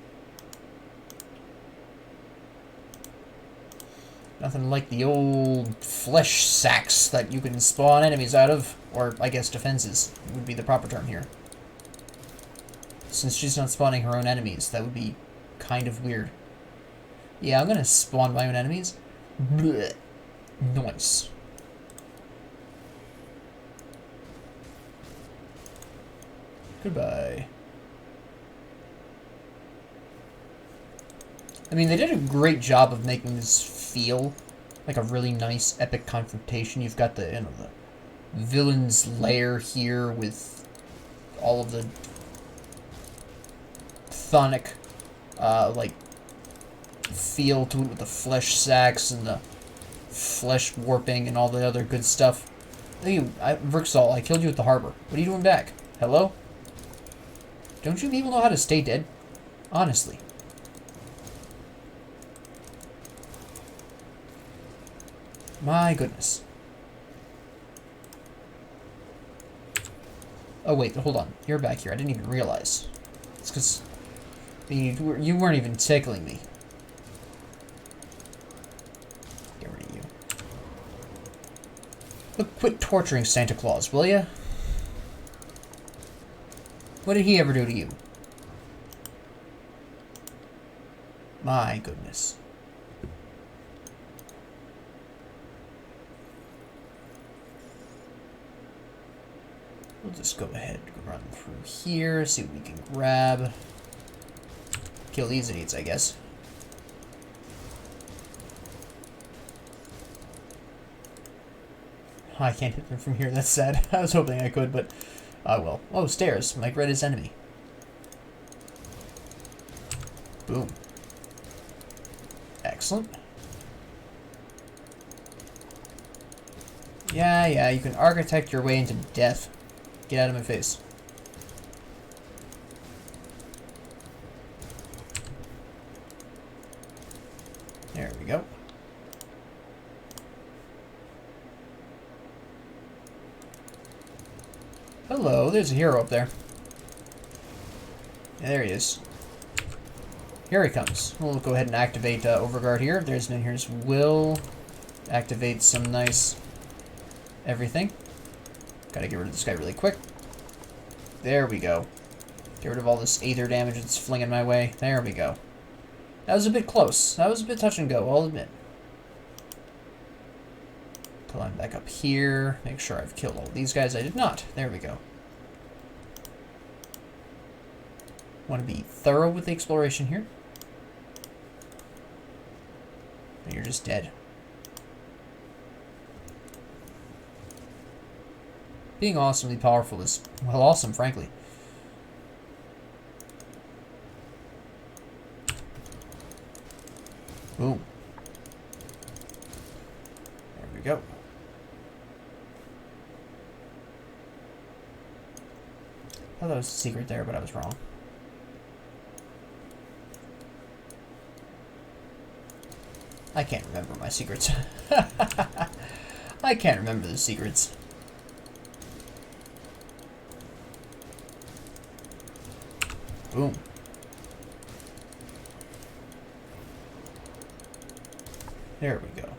Nothing like the old flesh sacks that you can spawn enemies out of. Or, I guess, defenses would be the proper term here. Since she's not spawning her own enemies, that would be kind of weird. Yeah, I'm gonna spawn my own enemies. Blech. Nice. Goodbye. I mean, they did a great job of making this feel like a really nice, epic confrontation. You've got the, you know, the villain's lair here with all of the chthonic, like, feel to it with the flesh sacks and the flesh warping and all the other good stuff. Hey, Vrixol, I killed you at the harbor. What are you doing back? Hello? Don't you people know how to stay dead? Honestly. My goodness. Oh wait, hold on. You're back here. I didn't even realize. It's because you weren't even tickling me. Get rid of you. Look, quit torturing Santa Claus, will ya? What did he ever do to you? My goodness. We'll just go ahead and run through here, see what we can grab. Kill these idiots, I guess. I can't hit them from here, that's sad. I was hoping I could, but I will. Oh, stairs. Mike read his enemy. Boom. Excellent. Yeah, you can architect your way into death. Get out of my face. There we go. Hello, there's a hero up there. Yeah, there he is. Here he comes. We'll go ahead and activate Overguard here. There's none here's will. Activate some nice everything. Gotta get rid of this guy really quick. There we go. Get rid of all this aether damage that's flinging my way. There we go. That was a bit close. That was a bit touch and go, I'll admit. Climb back up here. Make sure I've killed all these guys. I did not. There we go. Want to be thorough with the exploration here. And you're just dead. Being awesomely powerful is, well, awesome, frankly. Boom. There we go. I thought there was a secret there, but I was wrong. I can't remember my secrets. I can't remember the secrets. Boom. There we go.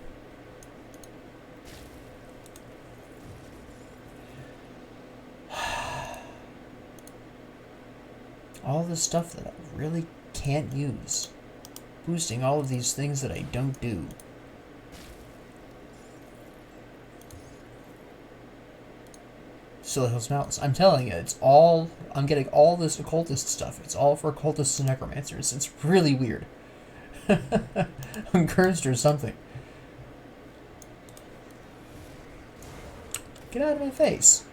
All the stuff that I really can't use. Boosting all of these things that I don't do. Silhill's Mountains. I'm telling you, it's all... I'm getting all this occultist stuff. It's all for occultists and necromancers. It's really weird. I'm cursed or something. Get out of my face.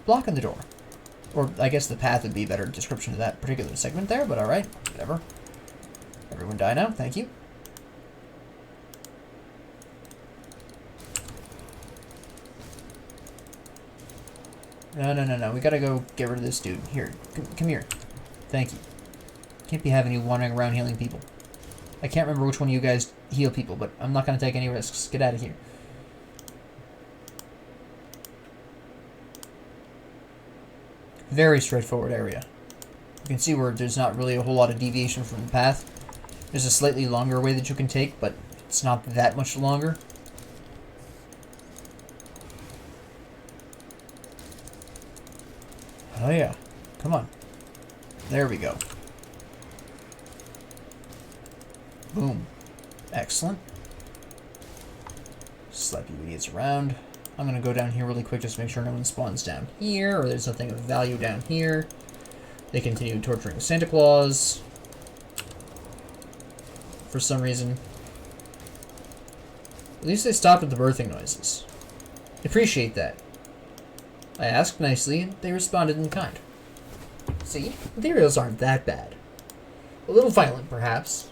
Blocking the door. Or I guess the path would be a better description of that particular segment there, but alright. Whatever. Everyone die now. Thank you. No. We gotta go get rid of this dude. Here. Come here. Thank you. Can't be having you wandering around healing people. I can't remember which one of you guys heal people, but I'm not gonna take any risks. Get out of here. Very straightforward area. You can see where there's not really a whole lot of deviation from the path. There's a slightly longer way that you can take, but it's not that much longer. Oh yeah. Come on. There we go. Boom. Excellent. Slap you idiots around. I'm going to go down here really quick just to make sure no one spawns down here, or there's nothing of value down here. They continue torturing Santa Claus. For some reason. At least they stopped at the birthing noises. Appreciate that. I asked nicely, and they responded in kind. See? Ethereals aren't that bad. A little violent, perhaps.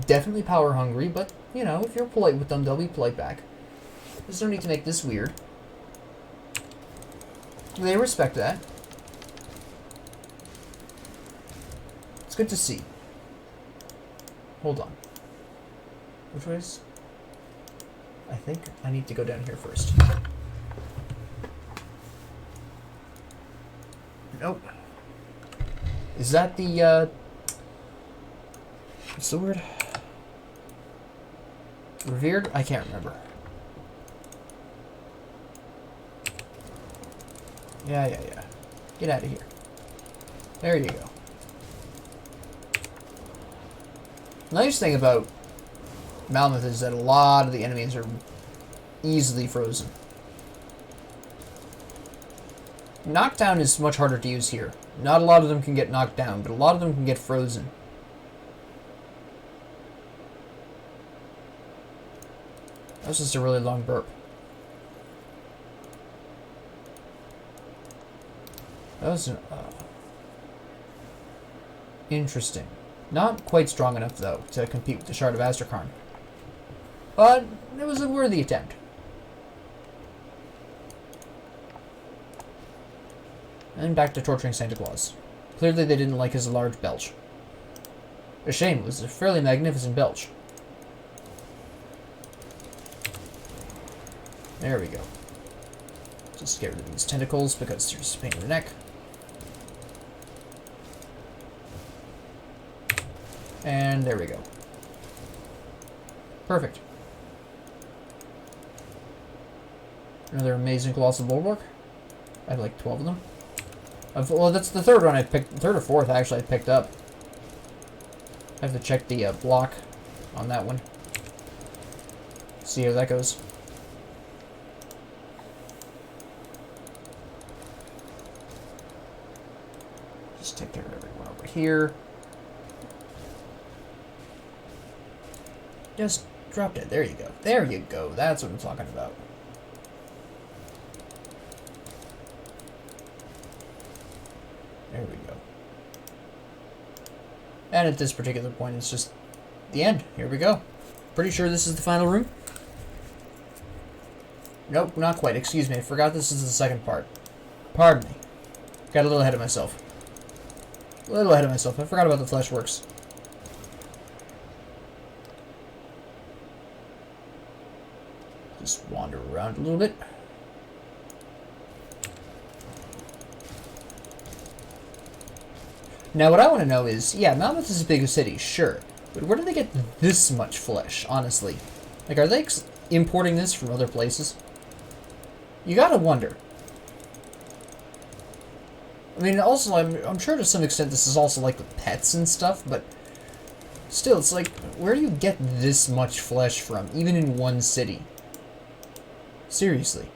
Definitely power hungry, but, you know, if you're polite with them, they'll be polite back. There's no need to make this weird. They respect that. It's good to see. Hold on. Which way is... I think I need to go down here first. Nope. Is that the, what's the word? Revered? I can't remember. Yeah. Get out of here. There you go. Nice thing about Malmouth is that a lot of the enemies are easily frozen. Knockdown is much harder to use here. Not a lot of them can get knocked down, but a lot of them can get frozen. That was just a really long burp. That was interesting. Not quite strong enough, though, to compete with the Shard of Astrakarn. But it was a worthy attempt. And back to torturing Santa Claus. Clearly they didn't like his large belch. A shame, it was a fairly magnificent belch. There we go. Just get rid of these tentacles because they're just a pain in the neck. And there we go. Perfect. Another amazing colossal bulwark. I have like 12 of them. Well, that's the third one I picked. Third or fourth, actually, I picked up. I have to check the block on that one. See how that goes. Just take care of everyone over here. Just drop dead. There you go. There you go. That's what I'm talking about. There we go. And at this particular point, it's just the end. Here we go. Pretty sure this is the final room. Nope, not quite. Excuse me. I forgot this is the second part. Pardon me. Got a little ahead of myself. A little ahead of myself. I forgot about the Fleshworks. Just wander around a little bit. Now, what I want to know is, yeah, Malmouth is a big city, sure. But where do they get this much flesh, honestly? Like, are they importing this from other places? You gotta wonder. I mean, also, I'm sure to some extent this is also like with pets and stuff, but still, it's like, where do you get this much flesh from, even in one city? Seriously.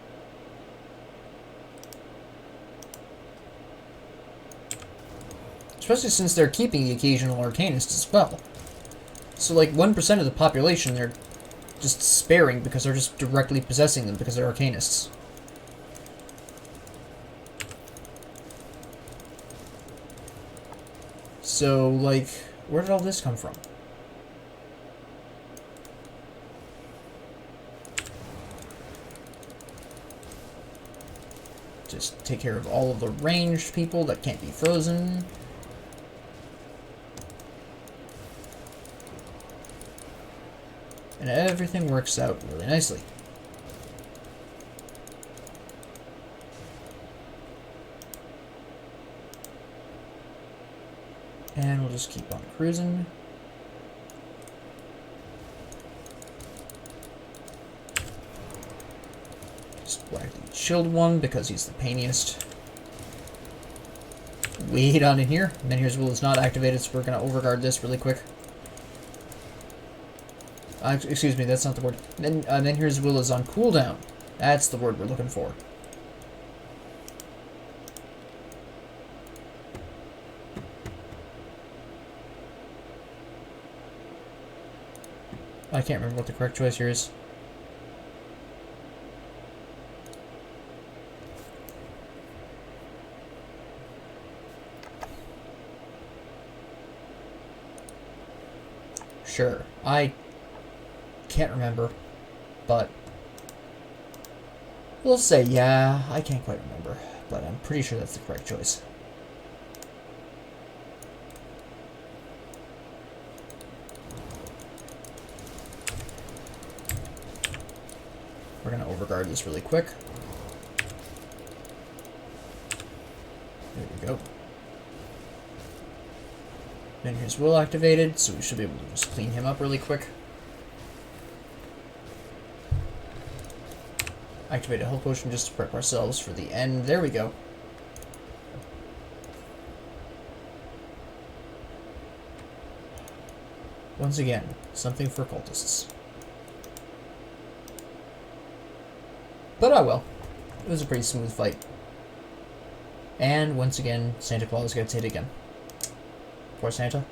Especially since they're keeping the occasional Arcanist as well. So, like, 1% of the population they're just sparing because they're just directly possessing them because they're Arcanists. So, like, where did all this come from? Just take care of all of the ranged people that can't be frozen. And everything works out really nicely. And we'll just keep on cruising. Just whack the shield one because he's the painiest. Wait on in here. Menhir's Will is not activated, so we're going to overguard this really quick. Excuse me, that's not the word. Menhir's Will is on cooldown. That's the word we're looking for. I can't remember what the correct choice here is. Sure, I can't remember, but we'll say yeah. I can't quite remember, but I'm pretty sure that's the correct choice. We're going to overguard this really quick. There we go. Menhir's Will activated, so we should be able to just clean him up really quick. Activate a health potion just to prep ourselves for the end. There we go. Once again, something for cultists. But oh well. It was a pretty smooth fight. And once again, Santa Claus gets hit again. Poor Santa.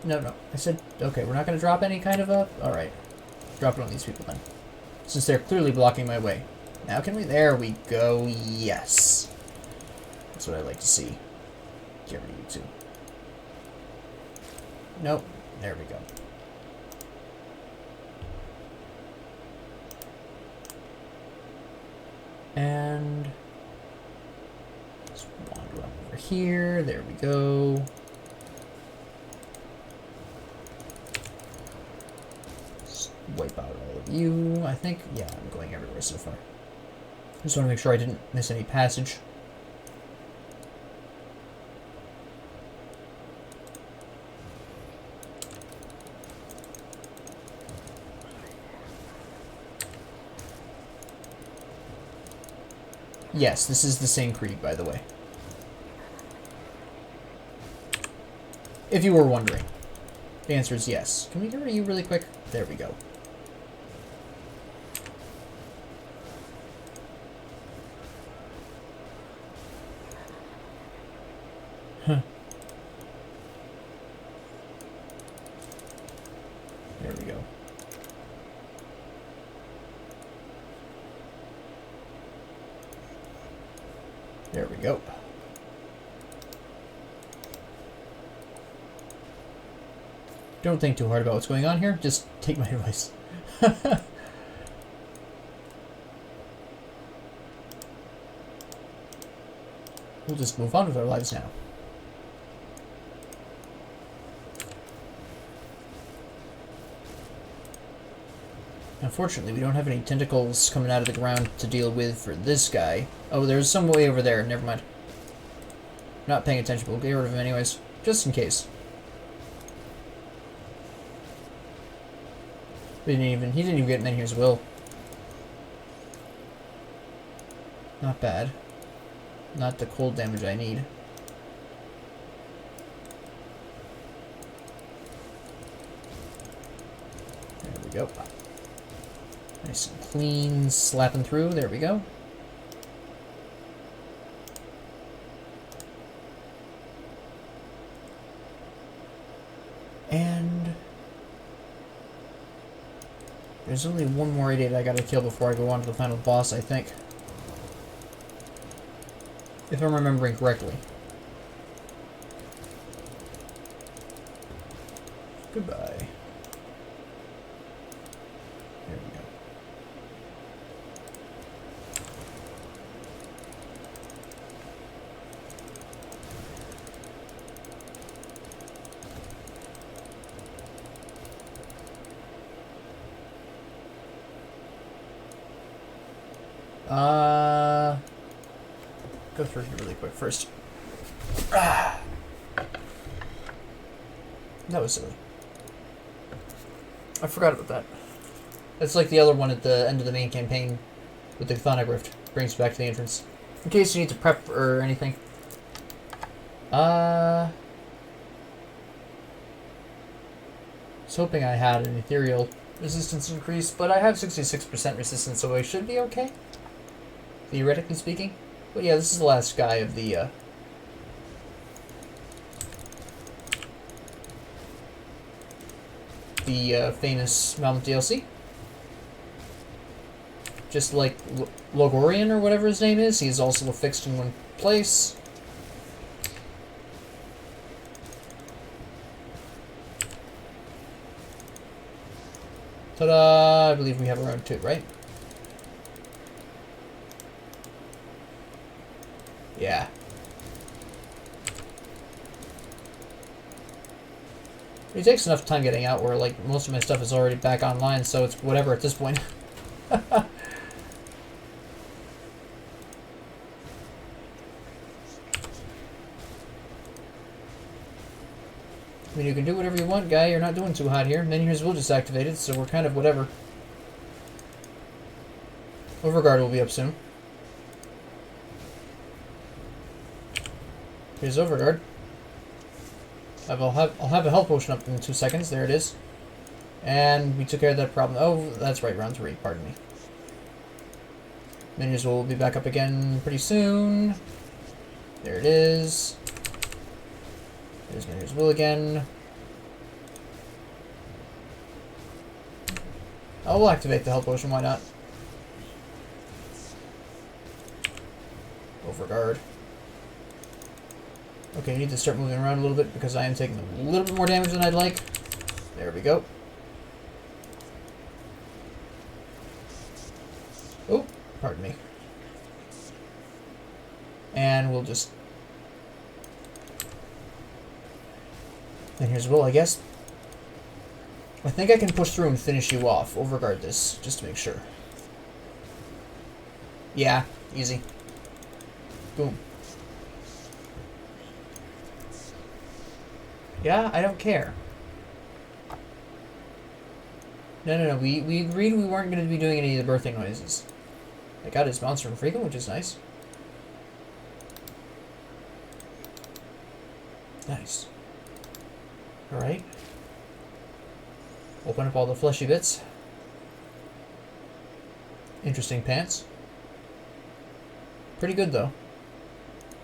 No. I said, okay, we're not going to drop any kind of a... Alright. Drop it on these people then. Since they're clearly blocking my way. Now can we... There we go. Yes. That's what I like to see. Get rid of you two. Nope. There we go. And here. There we go. Just wipe out all of you, I think. Yeah, I'm going everywhere so far. Just want to make sure I didn't miss any passage. Yes, this is the same creed, by the way. If you were wondering. The answer is yes. Can we get rid of you really quick? There we go. Huh. There we go. There we go. Don't think too hard about what's going on here. Just take my advice. We'll just move on with our lives now. Unfortunately, we don't have any tentacles coming out of the ground to deal with for this guy. Oh, there's some way over there. Never mind. Not paying attention, but we'll get rid of him anyways. Just in case. He didn't even get Menhir's will. Not bad. Not the cold damage I need. There we go. Nice and clean, slapping through. There we go. And there's only one more idiot I gotta kill before I go on to the final boss, I think. If I'm remembering correctly. Goodbye. There we go. Go through here really quick first. That was silly. I forgot about that. It's like the other one at the end of the main campaign with the Chthonic Rift. Brings you back to the entrance. In case you need to prep or anything. I was hoping I had an ethereal resistance increase, but I have 66% resistance, so I should be okay. Theoretically speaking. But yeah, this is the last guy of the famous Malmouth DLC. Just like Logorian or whatever his name is, he's also affixed in one place. Ta-da! I believe we have our own too, right? Yeah. It takes enough time getting out where, like, most of my stuff is already back online, so it's whatever at this point. I mean, you can do whatever you want, guy. You're not doing too hot here. Menhir's will just activated, so we're kind of whatever. Overguard will be up soon. Here's Overguard. I'll have a health potion up in 2 seconds. There it is. And we took care of that problem. Oh, that's right, round 3. Pardon me. Menhir's will be back up again pretty soon. There it is. There's Menhir's will again. Oh, we'll activate the health potion. Why not? Overguard. Okay, I need to start moving around a little bit because I am taking a little bit more damage than I'd like. There we go. Oh, pardon me. And we'll just Then here's Will, I guess. I think I can push through and finish you off. Overguard this, just to make sure. Yeah, easy. Boom. Yeah, I don't care. No. We agreed we weren't going to be doing any of the birthing noises. I got his monster infrequent, which is nice. Nice. Alright. Open up all the fleshy bits. Interesting pants. Pretty good, though.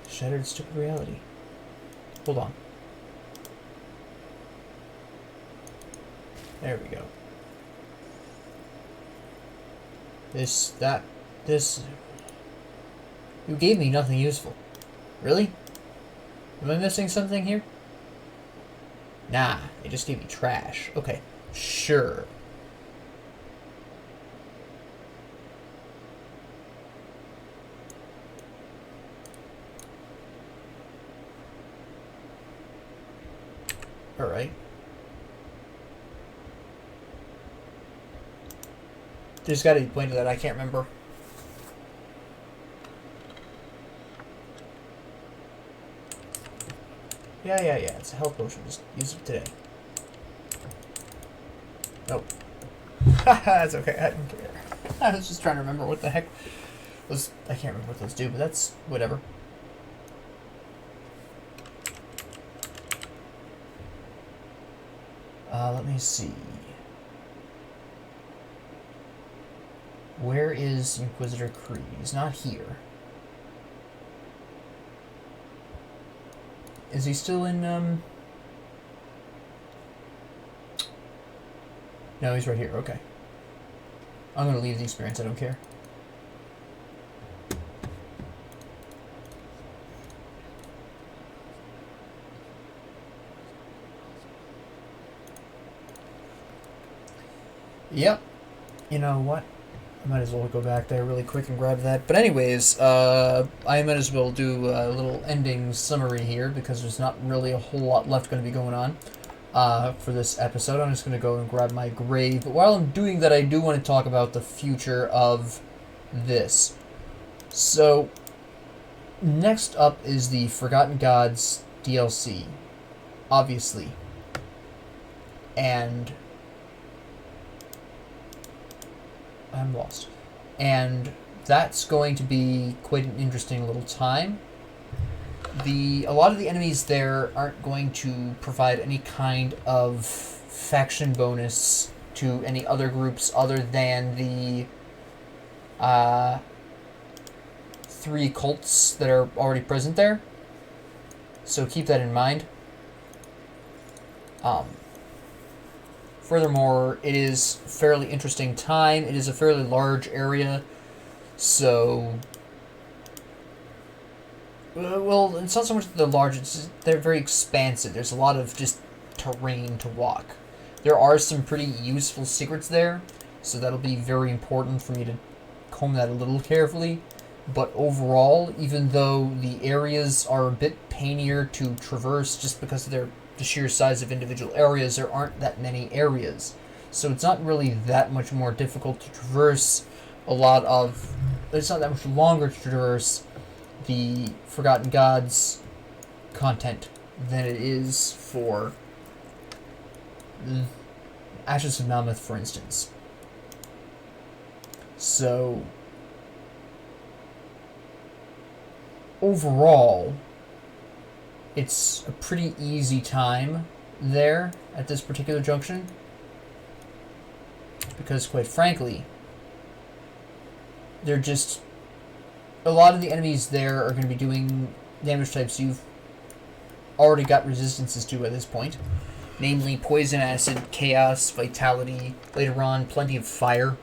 Shattered stupid reality. Hold on. There we go. This. You gave me nothing useful. Really? Am I missing something here? Nah, they just gave me trash. Okay, sure. Alright. There's got to be a point to that, I can't remember. Yeah, it's a health potion, just use it today. Nope. That's okay, I don't care. I was just trying to remember what the heck was. I can't remember what those do, but that's whatever. Let me see. Where is Inquisitor Creed? He's not here. Is he still in, No, he's right here. Okay. I'm gonna leave the experience. I don't care. Yep. You know what? I might as well go back there really quick and grab that. But anyways, I might as well do a little ending summary here because there's not really a whole lot left going to be going on for this episode. I'm just going to go and grab my grave. But while I'm doing that, I do want to talk about the future of this. So, next up is the Forgotten Gods DLC, obviously. And I'm lost. And that's going to be quite an interesting little time. A lot of the enemies there aren't going to provide any kind of faction bonus to any other groups other than the 3 cults that are already present there. So keep that in mind. Furthermore, it is a fairly interesting time. It is a fairly large area, so... Well, it's not so much that they're large, it's just they're very expansive. There's a lot of just terrain to walk. There are some pretty useful secrets there, so that'll be very important for me to comb that a little carefully. But overall, even though the areas are a bit painier to traverse just because of the sheer size of individual areas, there aren't that many areas. So it's not really that much more difficult to traverse it's not that much longer to traverse the Forgotten Gods content than it is for Ashes of Malmouth, for instance. So, overall, it's a pretty easy time there at this particular junction. Because, quite frankly, they're just... A lot of the enemies there are going to be doing damage types you've already got resistances to at this point. Namely, Poison, Acid, Chaos, Vitality, later on, plenty of Fire.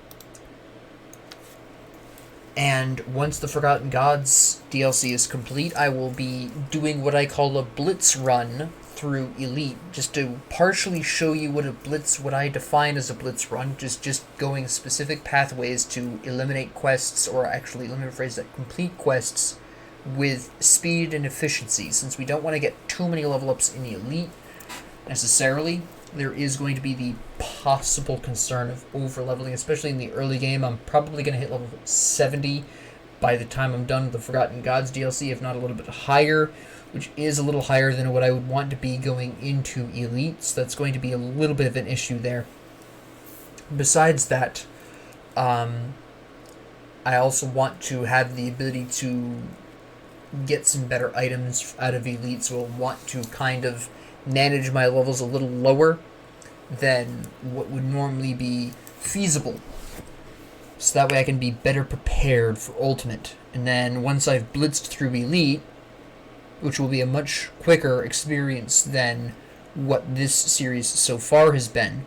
And once the Forgotten Gods DLC is complete, I will be doing what I call a blitz run through Elite, just to partially show you what I define as a blitz run, just going specific pathways to eliminate quests, or actually, let me rephrase that, complete quests with speed and efficiency, since we don't want to get too many level ups in the Elite. necessarily. There is going to be the possible concern of over-leveling, especially in the early game. I'm probably going to hit level 70 by the time I'm done with the Forgotten Gods DLC, if not a little bit higher, which is a little higher than what I would want to be going into Elite, so that's going to be a little bit of an issue there. Besides that, I also want to have the ability to get some better items out of Elite, so I'll want to kind of manage my levels a little lower than what would normally be feasible, so that way I can be better prepared for Ultimate. And then once I've blitzed through Elite, which will be a much quicker experience than what this series so far has been,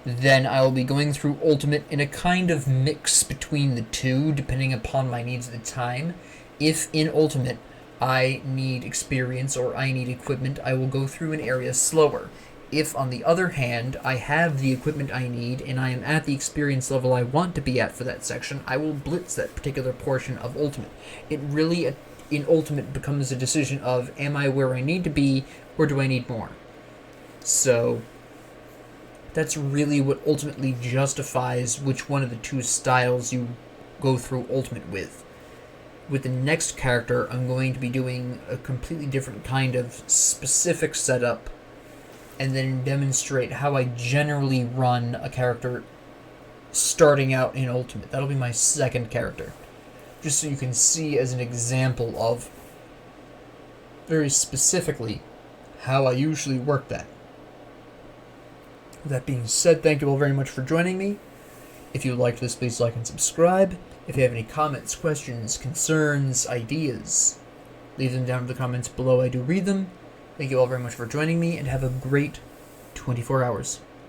then I'll be going through Ultimate in a kind of mix between the two, depending upon my needs at the time. If in Ultimate I need experience or I need equipment, I will go through an area slower. If, on the other hand, I have the equipment I need and I am at the experience level I want to be at for that section, I will blitz that particular portion of Ultimate. It really, in Ultimate, becomes a decision of, am I where I need to be, or do I need more? So that's really what ultimately justifies which one of the two styles you go through Ultimate with. With the next character, I'm going to be doing a completely different kind of specific setup, and then demonstrate how I generally run a character starting out in Ultimate. That'll be my second character, just so you can see as an example of very specifically how I usually work that. With that being said, thank you all very much for joining me. If you liked this, please like and subscribe. If you have any comments, questions, concerns, ideas, leave them down in the comments below. I do read them. Thank you all very much for joining me, and have a great 24 hours.